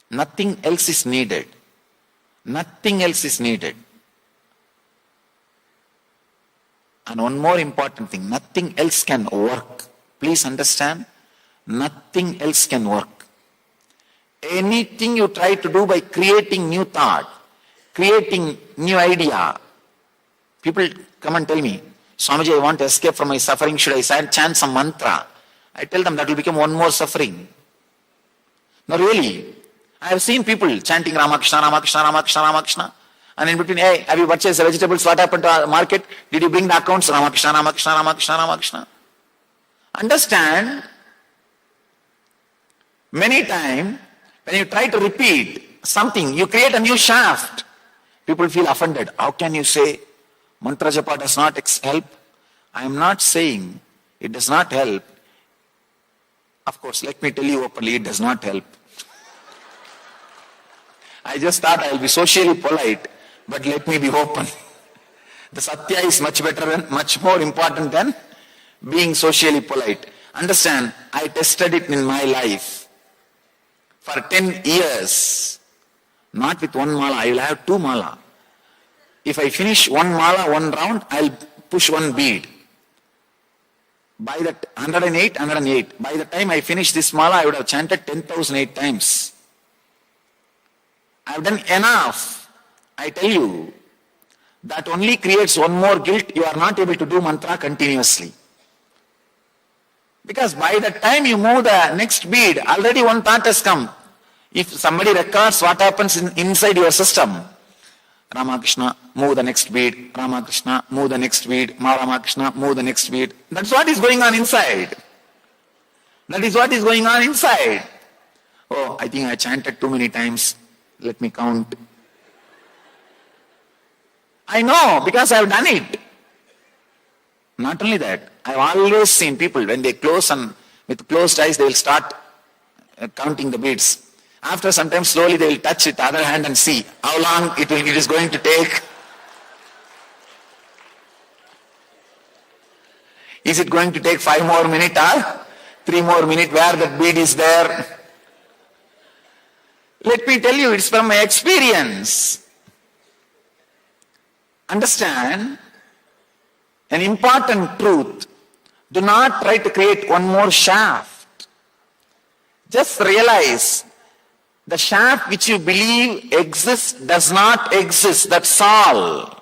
Nothing else is needed. Nothing else is needed. And one more important thing, nothing else can work. Please understand, nothing else can work. Anything you try to do by creating new thought, creating new idea. People come and tell me, Swamiji, I want to escape from my suffering. Should I chant some mantra? I tell them that will become one more suffering. No, really. I have seen people chanting Ramakrishna, Ramakrishna, Ramakrishna, Ramakrishna. And in between, hey, have you purchased the vegetables? What happened to the market? Did you bring the accounts? Ramakrishna, Ramakrishna, Ramakrishna, Ramakrishna. Understand, many times, when you try to repeat something, you create a new shaft. People feel offended. How can you say mantra japa does not help? I am not saying it does not help. Of course, let me tell you openly, it does not help. I just thought I will be socially polite, but let me be open. The satya is much better and much more important than being socially polite. Understand, I tested it in my life. For 10 years, not with one mala, I will have 2 mala. If I finish 1 mala, 1 round, I will push 1 bead. By that 108, 108. By the time I finish this mala, I would have chanted 10,008 times. I have done enough. I tell you, that only creates one more guilt. You are not able to do mantra continuously. Because by the time you move the next bead, already one thought has come. If somebody records what happens inside your system, Ramakrishna, move the next bead, Ramakrishna, move the next bead, Ramakrishna, move the next bead. That's what is going on inside. That is what is going on inside. Oh, I think I chanted too many times. Let me count. I know, because I have done it. Not only that, I have always seen people, when they close and with closed eyes, they will start counting the beads. After some time, slowly they will touch it, the other hand, and see how long it is going to take. Is it going to take 5 more minutes or 3 more minutes where the bead is there? Let me tell you, it's from my experience. Understand an important truth. Do not try to create one more shaft. Just realize the shaft which you believe exists does not exist. That's all.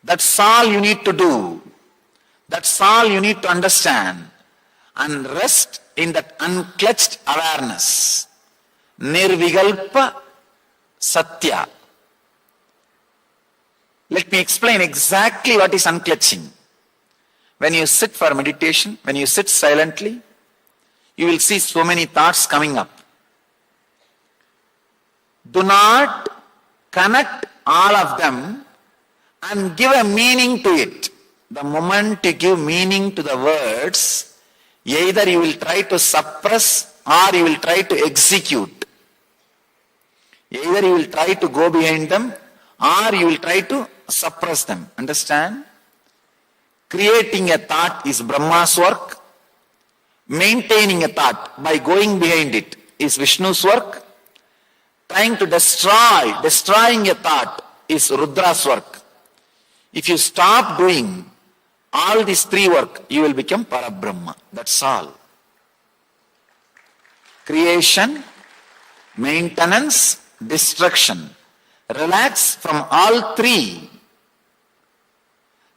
That's all you need to do. That's all you need to understand. And rest in that unclutched awareness. Nirvigalpa Satya. Let me explain exactly what is unclutching. When you sit for meditation, when you sit silently, you will see so many thoughts coming up. Do not connect all of them and give a meaning to it. The moment you give meaning to the words, Either you will try to suppress or you will try to execute. Either you will try to go behind them or you will try to suppress them. Understand? Creating a thought is Brahma's work. Maintaining a thought by going behind it is Vishnu's work. Trying to destroying a thought is Rudra's work. If you stop doing all these three work, you will become Parabrahma. That's all. Creation, maintenance, destruction. Relax from all three.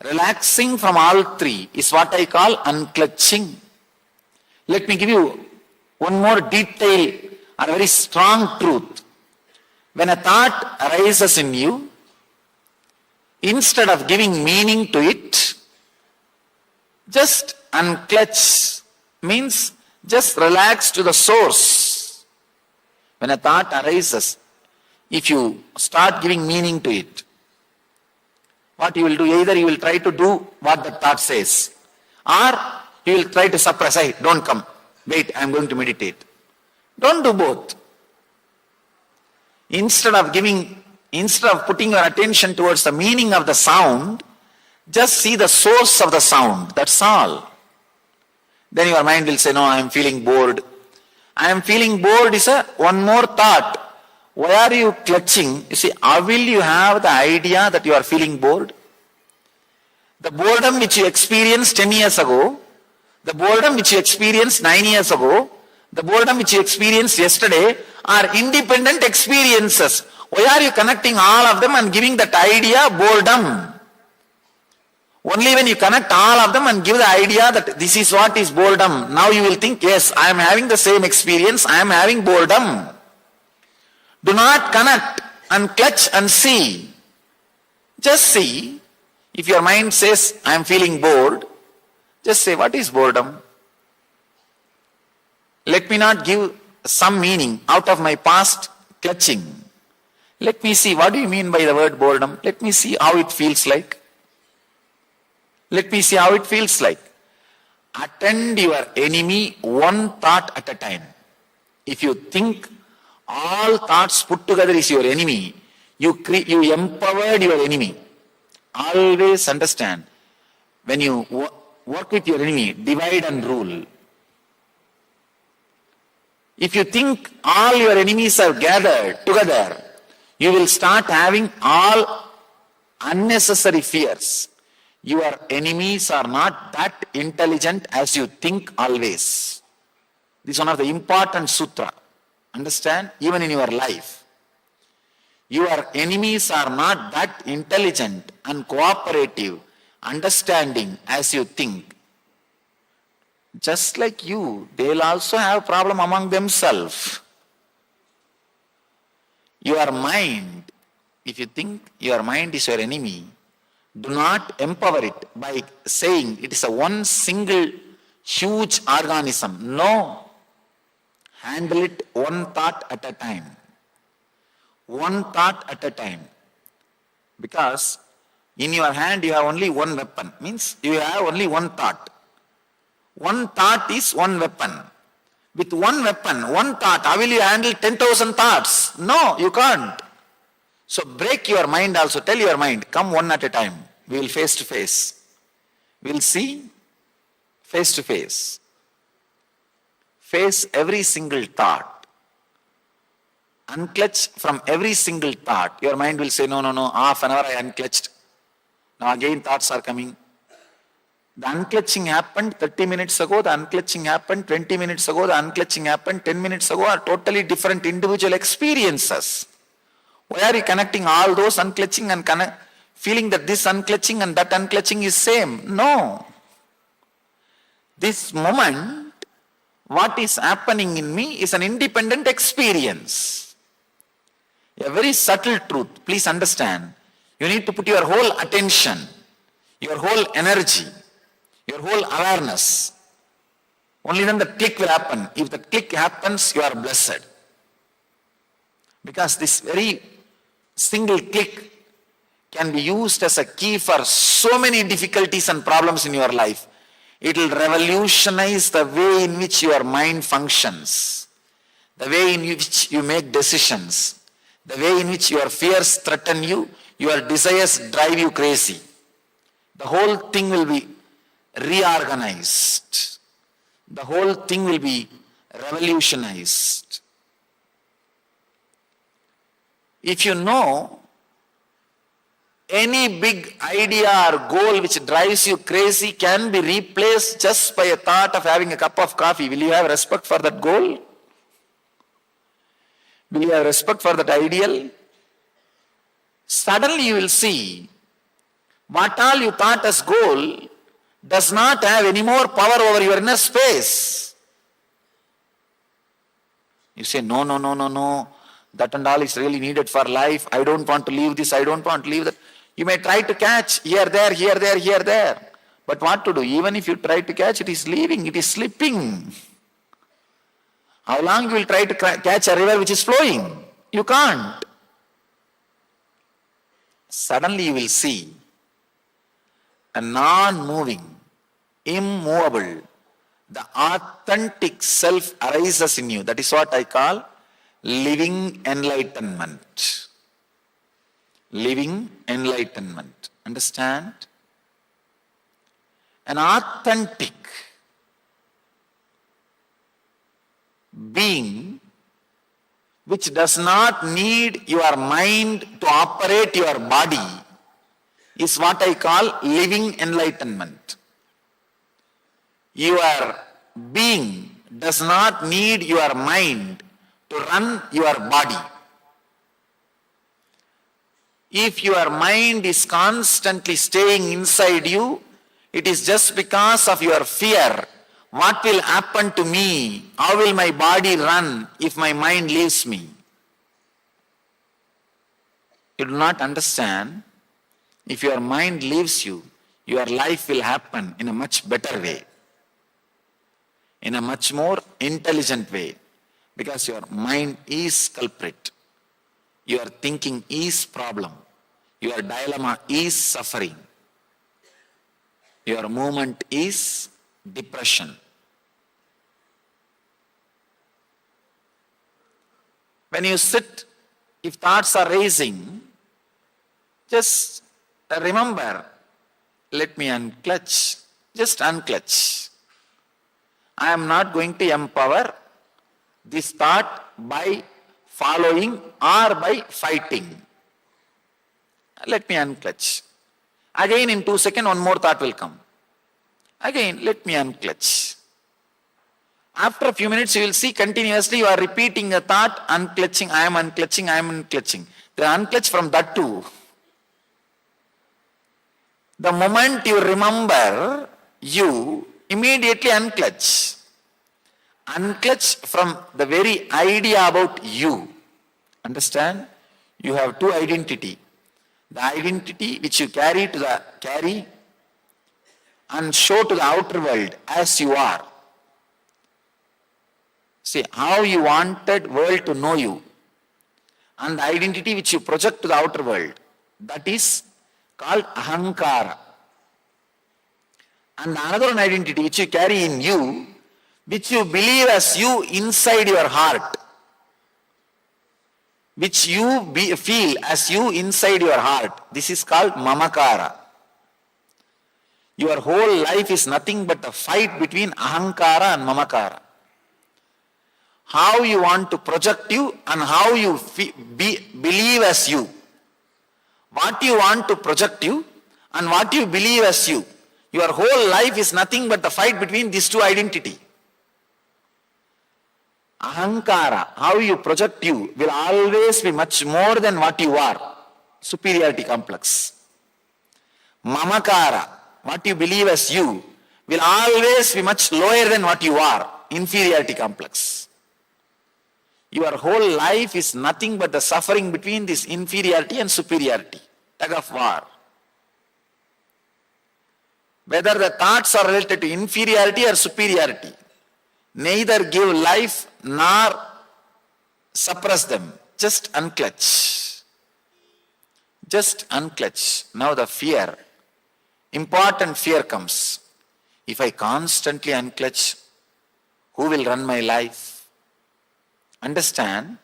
Relaxing from all three is what I call unclutching. Let me give you one more detail or very strong truth. When a thought arises in you, instead of giving meaning to it, just unclutch, means just relax to the source. When a thought arises, if you start giving meaning to it, what you will do, either you will try to do what the thought says, or you will try to suppress. Hey, don't come. Wait, I am going to meditate. Don't do both. Instead of putting your attention towards the meaning of the sound, just see the source of the sound. That's all. Then your mind will say, no, I am feeling bored. I am feeling bored is one more thought. Why are you clutching? You see, how will you have the idea that you are feeling bored? The boredom which you experienced 10 years ago, the boredom which you experienced 9 years ago, the boredom which you experienced yesterday are independent experiences. Why are you connecting all of them and giving that idea boredom? Only when you connect all of them and give the idea that this is what is boredom, now you will think, yes, I am having the same experience, I am having boredom. Do not connect and clutch and see. Just see. If your mind says, I am feeling bored, just say, what is boredom? Let me not give some meaning out of my past clutching. Let me see, what do you mean by the word boredom? Let me see how it feels like. Let me see how it feels like. Attend your enemy one thought at a time. If you think all thoughts put together is your enemy, you empowered your enemy. Always understand, when you work with your enemy, divide and rule. If you think all your enemies are gathered together, you will start having all unnecessary fears. Your enemies are not that intelligent as you think always. This is one of the important sutra. Understand? Even in your life. Your enemies are not that intelligent and cooperative, understanding as you think. Just like you, they will also have problem among themselves. Your mind, if you think your mind is your enemy, do not empower it by saying it is a one single huge organism. No. Handle it one thought at a time. One thought at a time. Because in your hand you have only one weapon. Means you have only one thought. One thought is one weapon. With one weapon, one thought, how will you handle 10,000 thoughts? No, you can't. So break your mind also. Tell your mind, come one at a time. We will face to face. We will see face to face. Face every single thought. Unclutch from every single thought. Your mind will say, no, half an hour I unclutched. Now again thoughts are coming. The unclutching happened 30 minutes ago, the unclutching happened 20 minutes ago, the unclutching happened 10 minutes ago, are totally different individual experiences. Why are you connecting all those unclutching and feeling that this unclutching and that unclutching is same? No. This moment, what is happening in me is an independent experience. A very subtle truth, please understand. You need to put your whole attention, your whole energy, your whole awareness. Only then the click will happen. If the click happens, you are blessed. Because this very single click can be used as a key for so many difficulties and problems in your life. It will revolutionize the way in which your mind functions, the way in which you make decisions, the way in which your fears threaten you, your desires drive you crazy. The whole thing will be reorganized. The whole thing will be revolutionized. If you know any big idea or goal which drives you crazy can be replaced just by a thought of having a cup of coffee, will you have respect for that goal? Will you have respect for that ideal? Suddenly you will see what all you thought as goal does not have any more power over your inner space. You say, no, that and all is really needed for life. I don't want to leave this, I don't want to leave that. You may try to catch here, there. But what to do? Even if you try to catch, it is leaving, it is slipping. How long you will try to catch a river which is flowing? You can't. Suddenly you will see a non-moving, immovable, the authentic self arises in you. That is what I call living enlightenment. Living enlightenment. Understand? An authentic being which does not need your mind to operate your body is what I call living enlightenment. Your being does not need your mind to run your body. If your mind is constantly staying inside you, it is just because of your fear. What will happen to me? How will my body run if my mind leaves me? You do not understand. If your mind leaves you, your life will happen in a much better way, in a much more intelligent way, because your mind is culprit. Your thinking is problem. Your dilemma is suffering. Your movement is depression. When you sit, if thoughts are raising, just remember, let me unclutch. Just unclutch. I am not going to empower this thought by following or by fighting. Let me unclutch. Again in 2 seconds, one more thought will come. Again, let me unclutch. After a few minutes, you will see continuously you are repeating a thought, unclutching, I am unclutching, I am unclutching. The unclutch from that too. The moment you remember, you immediately unclutch. Unclutch from the very idea about you. Understand? You have two identity. The identity which you carry and show to the outer world as you are. See, how you wanted world to know you. And the identity which you project to the outer world. That is called ahankara. And another identity which you carry in you, which you believe as you inside your heart. Which you feel as you inside your heart. This is called mamakara. Your whole life is nothing but a fight between ahankara and mamakara. How you want to project you and how you believe as you. What you want to project you and what you believe as you. Your whole life is nothing but the fight between these two identities. Ahankara, how you project you, will always be much more than what you are. Superiority complex. Mamakara, what you believe as you, will always be much lower than what you are. Inferiority complex. Your whole life is nothing but the suffering between this inferiority and superiority. Tug of war. Whether the thoughts are related to inferiority or superiority, neither give life nor suppress them. Just unclutch. Just unclutch. Now the fear, important fear comes. If I constantly unclutch, who will run my life? Understand?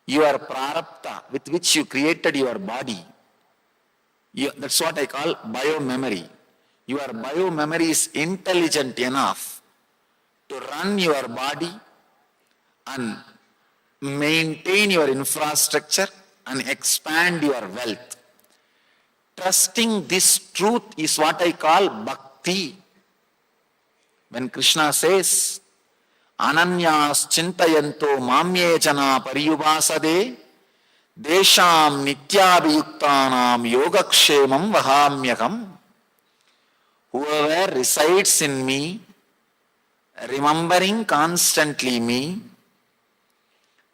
Your prarabdha with which you created your body, that's what I call biomemory. Your biomemory is intelligent enough to run your body and maintain your infrastructure and expand your wealth. Trusting this truth is what I call bhakti. When Krishna says, Ananyas chintayanto mamye jana pariyubasade desham nityabhiyuktanam yogakshemam vahamyakam. Whoever resides in me, remembering constantly me,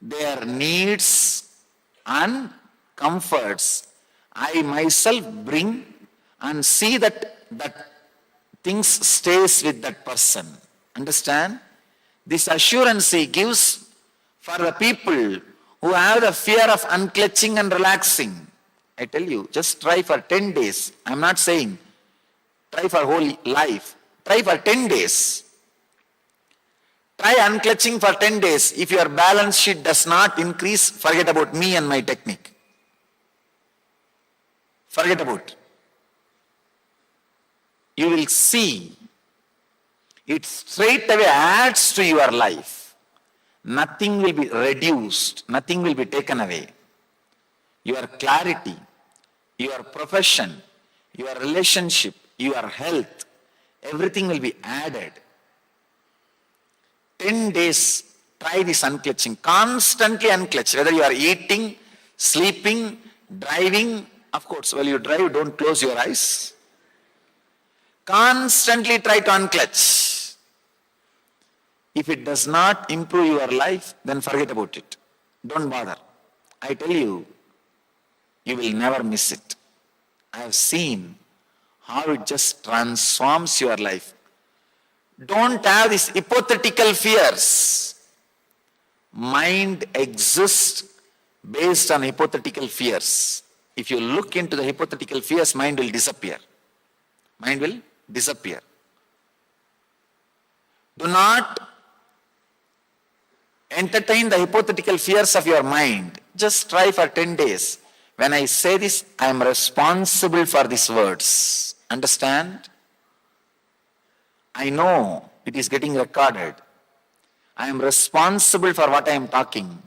their needs and comforts, I myself bring and see that things stays with that person. Understand? This assurance he gives for the people who have the fear of unclutching and relaxing. I tell you, just try for 10 days. I'm not saying try for whole life. Try for 10 days. Try unclutching for 10 days. If your balance sheet does not increase, forget about me and my technique. Forget about. You will see it straight away adds to your life. Nothing will be reduced. Nothing will be taken away. Your clarity, your profession, your relationship, your health, everything will be added. 10 days, try this unclutching. Constantly unclutch. Whether you are eating, sleeping, driving. Of course, while you drive, don't close your eyes. Constantly try to unclutch. If it does not improve your life, then forget about it. Don't bother. I tell you, you will never miss it. I have seen how it just transforms your life. Don't have these hypothetical fears. Mind exists based on hypothetical fears. If you look into the hypothetical fears, mind will disappear. Mind will disappear. Do not entertain the hypothetical fears of your mind. Just try for 10 days. When I say this, I am responsible for these words. Understand? I know it is getting recorded. I am responsible for what I am talking.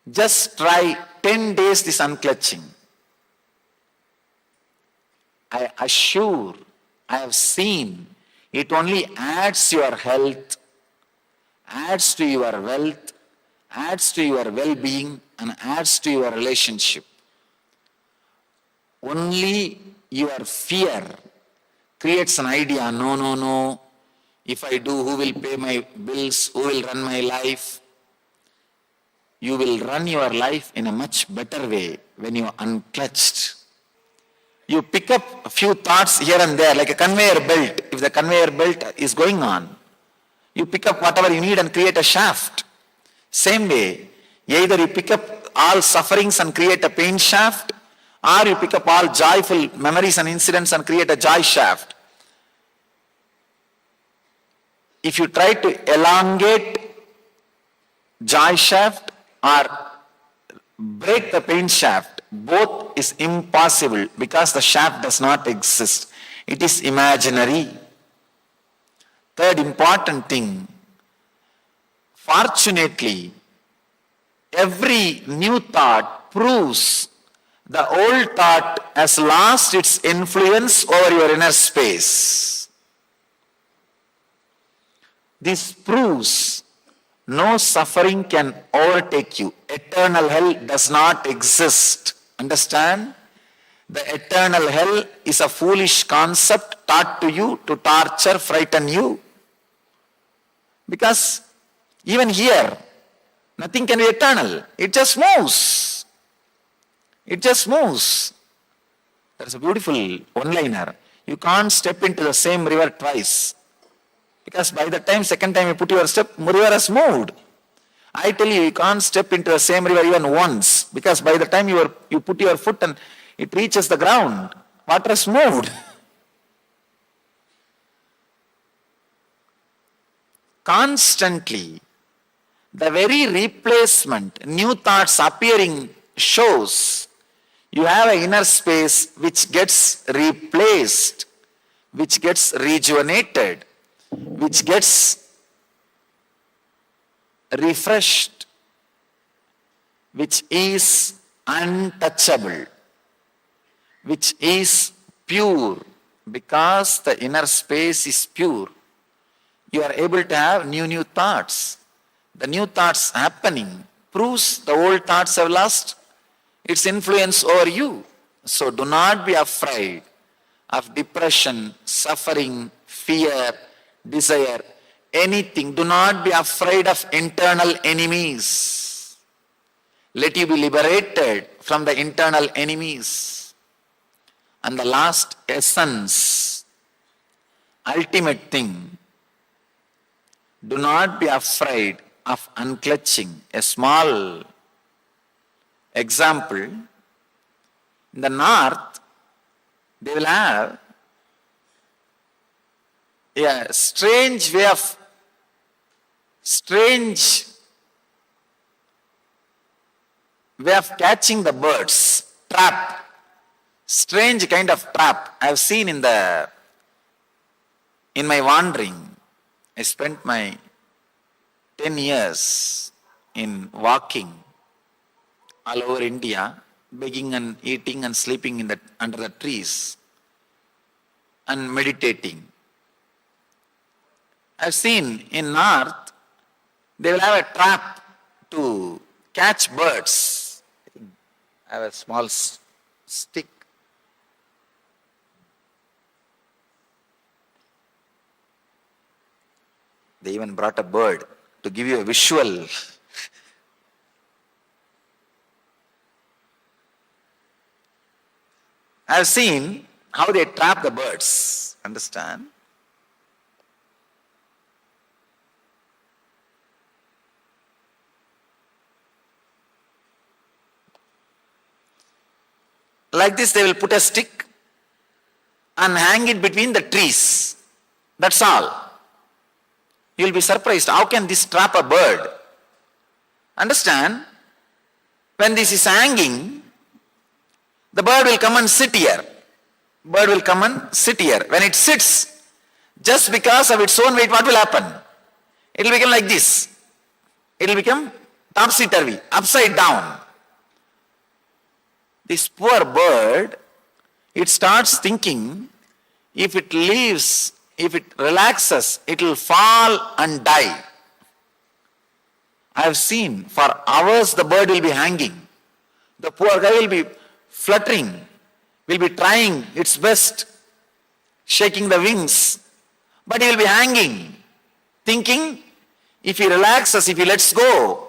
Just try 10 days this unclutching. I assure, I have seen, it only adds to your health, adds to your wealth, adds to your well-being, and adds to your relationship. Only your fear creates an idea, no, if I do, who will pay my bills, who will run my life? You will run your life in a much better way when you are unclutched. You pick up a few thoughts here and there, like a conveyor belt. If the conveyor belt is going on, you pick up whatever you need and create a shaft. Same way, either you pick up all sufferings and create a pain shaft, or you pick up all joyful memories and incidents and create a joy shaft. If you try to elongate joy shaft or break the pain shaft, both is impossible because the shaft does not exist. It is imaginary. Third important thing, fortunately, every new thought proves the old thought has lost its influence over your inner space. This proves no suffering can overtake you. Eternal hell does not exist. Understand? The eternal hell is a foolish concept taught to you to torture, frighten you. Because even here, nothing can be eternal. It just moves. It just moves. There's a beautiful one-liner. You can't step into the same river twice. Because by the time, second time you put your step, river has moved. I tell you, you can't step into the same river even once. Because by the time you put your foot and it reaches the ground, Water has moved. Constantly, the very replacement, new thoughts appearing shows you have an inner space which gets replaced, which gets rejuvenated, which gets refreshed, which is untouchable, which is pure. Because the inner space is pure, you are able to have new thoughts. The new thoughts happening proves the old thoughts have lost its influence over you. So do not be afraid of depression, suffering, fear, desire, anything. Do not be afraid of internal enemies. Let you be liberated from the internal enemies. And the last essence, ultimate thing, do not be afraid of unclutching. A small example, in the north, they will have a strange way of catching the birds. Trap. Strange kind of trap I have seen in my wandering. I spent my 10 years in walking all over India, begging and eating and sleeping under the trees and meditating. I've seen in north, they will have a trap to catch birds. I have a small stick. They even brought a bird to give you a visual. I've seen how they trap the birds. Understand? Like this, they will put a stick and hang it between the trees. That's all. You'll be surprised. How can this trap a bird? Understand? When this is hanging, the bird will come and sit here. Bird will come and sit here. When it sits, just because of its own weight, what will happen? It will become like this. It will become topsy-turvy, upside down. This poor bird, it starts thinking, if it leaves, if it relaxes, it will fall and die. I have seen for hours the bird will be hanging. The poor guy will be fluttering, will be trying its best, shaking the wings, but he will be hanging, thinking if he relaxes, if he lets go,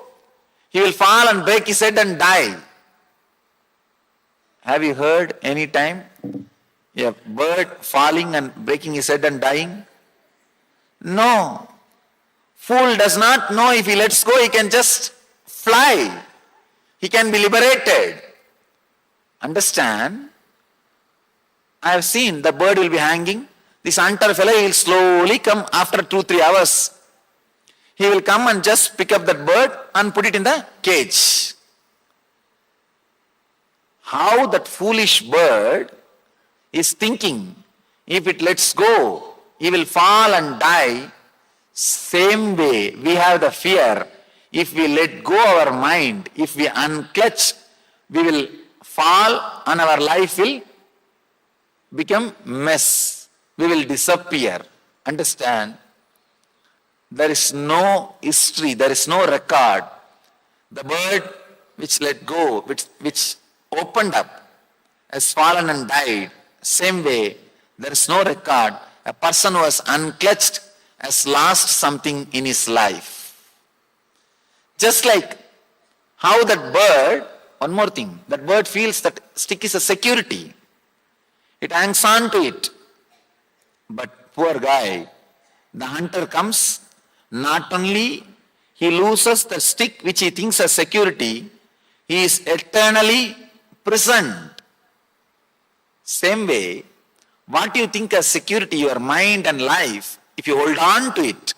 he will fall and break his head and die. Have you heard any time a bird falling and breaking his head and dying? No. Fool does not know if he lets go, he can just fly. He can be liberated. Understand? I have seen the bird will be hanging. This hunter fellow will slowly come after 2-3 hours. He will come and just pick up that bird and put it in the cage. How that foolish bird is thinking, if it lets go, he will fall and die. Same way, we have the fear. If we let go our mind, if we unclutch, we will fall and our life will become mess. We will disappear. Understand? There is no history, there is no record. The bird which let go, which opened up, has fallen and died. Same way, there is no record. A person who was unclutched has lost something in his life. Just like how that bird, one more thing, that bird feels that stick is a security. It hangs on to it. But poor guy, the hunter comes, not only he loses the stick which he thinks as security, he is eternally prisoned. Same way, what you think as security, your mind and life, if you hold on to it,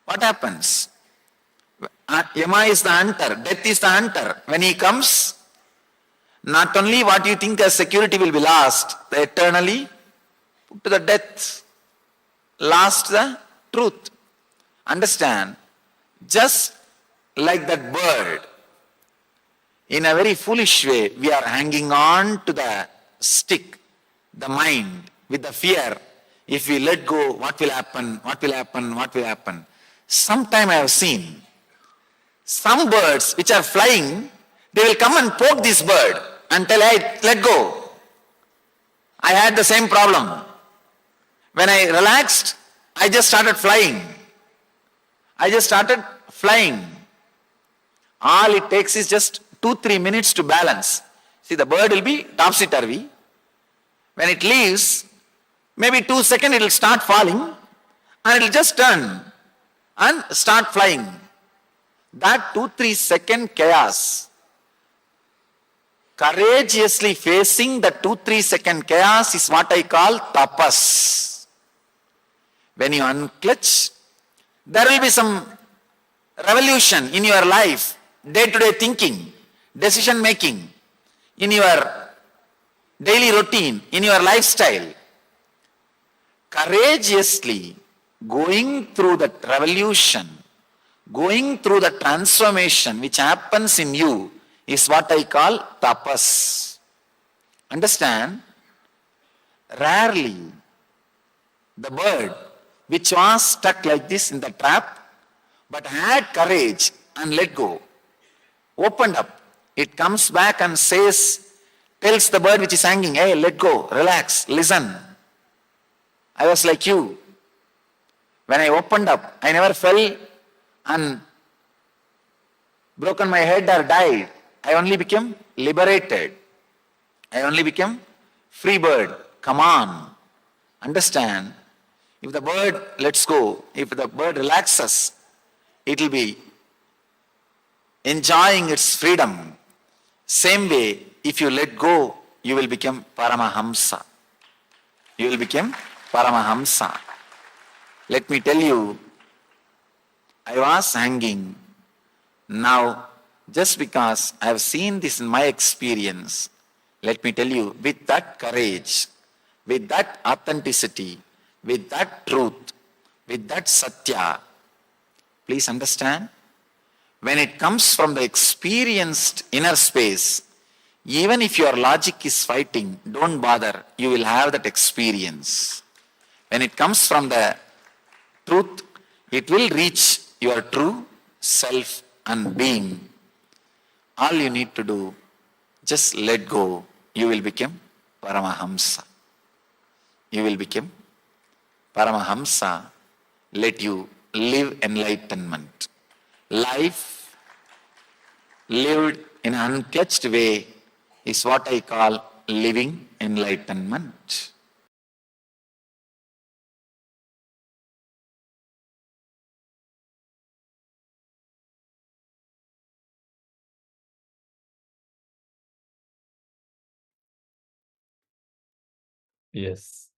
what happens? Yama is the hunter, death is the hunter. When he comes, not only what you think as security will be lost, eternally put to the death, lost the truth. Understand? Just like that bird, in a very foolish way, we are hanging on to the stick, the mind, with the fear. If we let go, what will happen? What will happen? What will happen? Sometime I have seen some birds which are flying, they will come and poke this bird and tell, hey, let go. I had the same problem. When I relaxed, I just started flying. All it takes is just 2-3 minutes to balance. See, the bird will be topsy-turvy. When it leaves, maybe 2 seconds it will start falling and it will just turn and start flying. That 2-3 second chaos, courageously facing the 2-3 second chaos is what I call tapas. When you unclutch, there will be some revolution in your life, day-to-day thinking, decision making, in your daily routine, in your lifestyle. Courageously going through that revolution, going through the transformation which happens in you is what I call tapas. Understand? Rarely the bird which was stuck like this in the trap but had courage and let go, opened up, it comes back and says, tells the bird which is hanging, hey, let go, relax, listen. I was like you. When I opened up, I never fell and broken my head or died. I only became liberated. I only became free bird. Come on. Understand? If the bird lets go, if the bird relaxes, it will be enjoying its freedom. Same way, if you let go, you will become Paramahamsa. You will become Paramahamsa. Let me tell you, I was hanging. Now, just because I have seen this in my experience, let me tell you, with that courage, with that authenticity, with that truth, with that satya, please understand, when it comes from the experienced inner space, even if your logic is fighting, don't bother, you will have that experience. When it comes from the truth, it will reach your true self and being. All you need to do, just let go. You will become Paramahamsa. You will become Paramahamsa. Let you live enlightenment. Life lived in an unclutched way is what I call living enlightenment. Yes.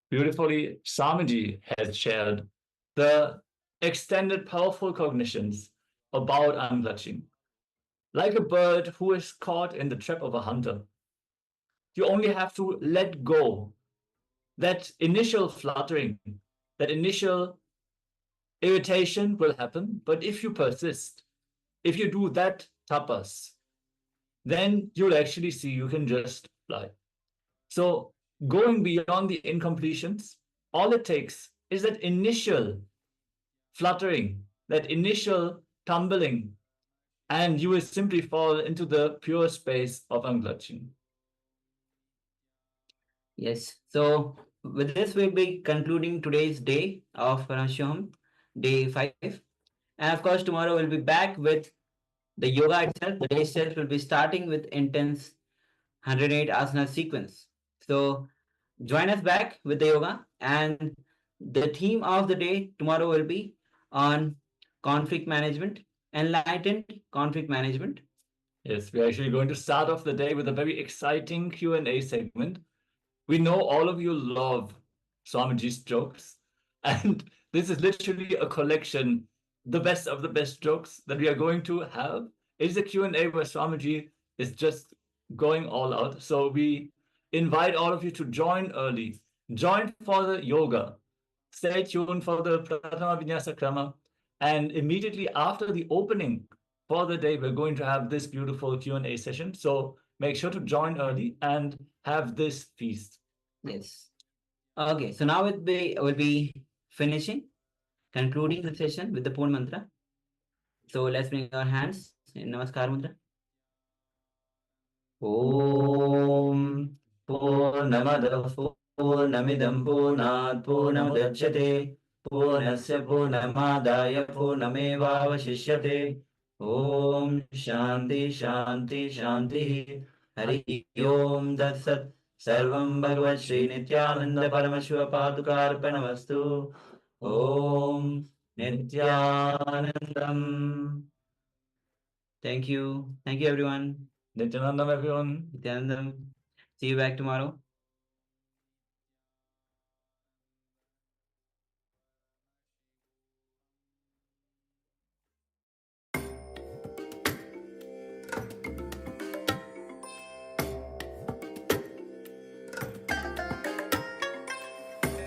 Beautifully, Swamiji has shared the extended powerful cognitions about unclutching. Like a bird who is caught in the trap of a hunter, you only have to let go. That initial fluttering, that initial irritation will happen, but if you persist, if you do that tapas, then you'll actually see you can just fly. So going beyond the incompletions, all it takes is that initial fluttering, that initial tumbling, and you will simply fall into the pure space of unclutching. Yes. So with this, we'll be concluding today's day of Paramashivoham, day 5. And of course, tomorrow we'll be back with the yoga itself. The day itself will be starting with intense 108 asana sequence. So join us back with the yoga, and the theme of the day tomorrow will be on conflict management, enlightened conflict management. Yes, we're actually going to start off the day with a very exciting Q&A segment. We know all of you love Swamiji's jokes, and this is literally a collection, the best of the best jokes that we are going to have. It's a Q&A where Swamiji is just going all out. So we invite all of you to join early. Join for the yoga. Stay tuned for the Pratama Vinyasa Krama. And immediately after the opening for the day, we're going to have this beautiful Q&A session. So make sure to join early and have this feast. Yes. Okay, so now we'll be finishing, concluding the session with the Purna Mantra. So let's bring our hands in Namaskar Mudra. Om Purnamadav Purnamidam Purnat Purnamudachyate Purnasya Purnamadaya Purnamevavashishyate Om Shanti Shanti Shanti Hari Om Tat Sat Sarvam Bhagavad Sri Nithyananda Paramashivapadukarpanamastu Om Nithyanandam. Thank you. Thank you, everyone. Nithyanandam, everyone. Nithyanandam. See you back tomorrow.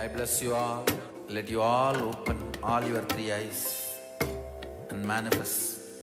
I bless you all. Let you all open all your three eyes and manifest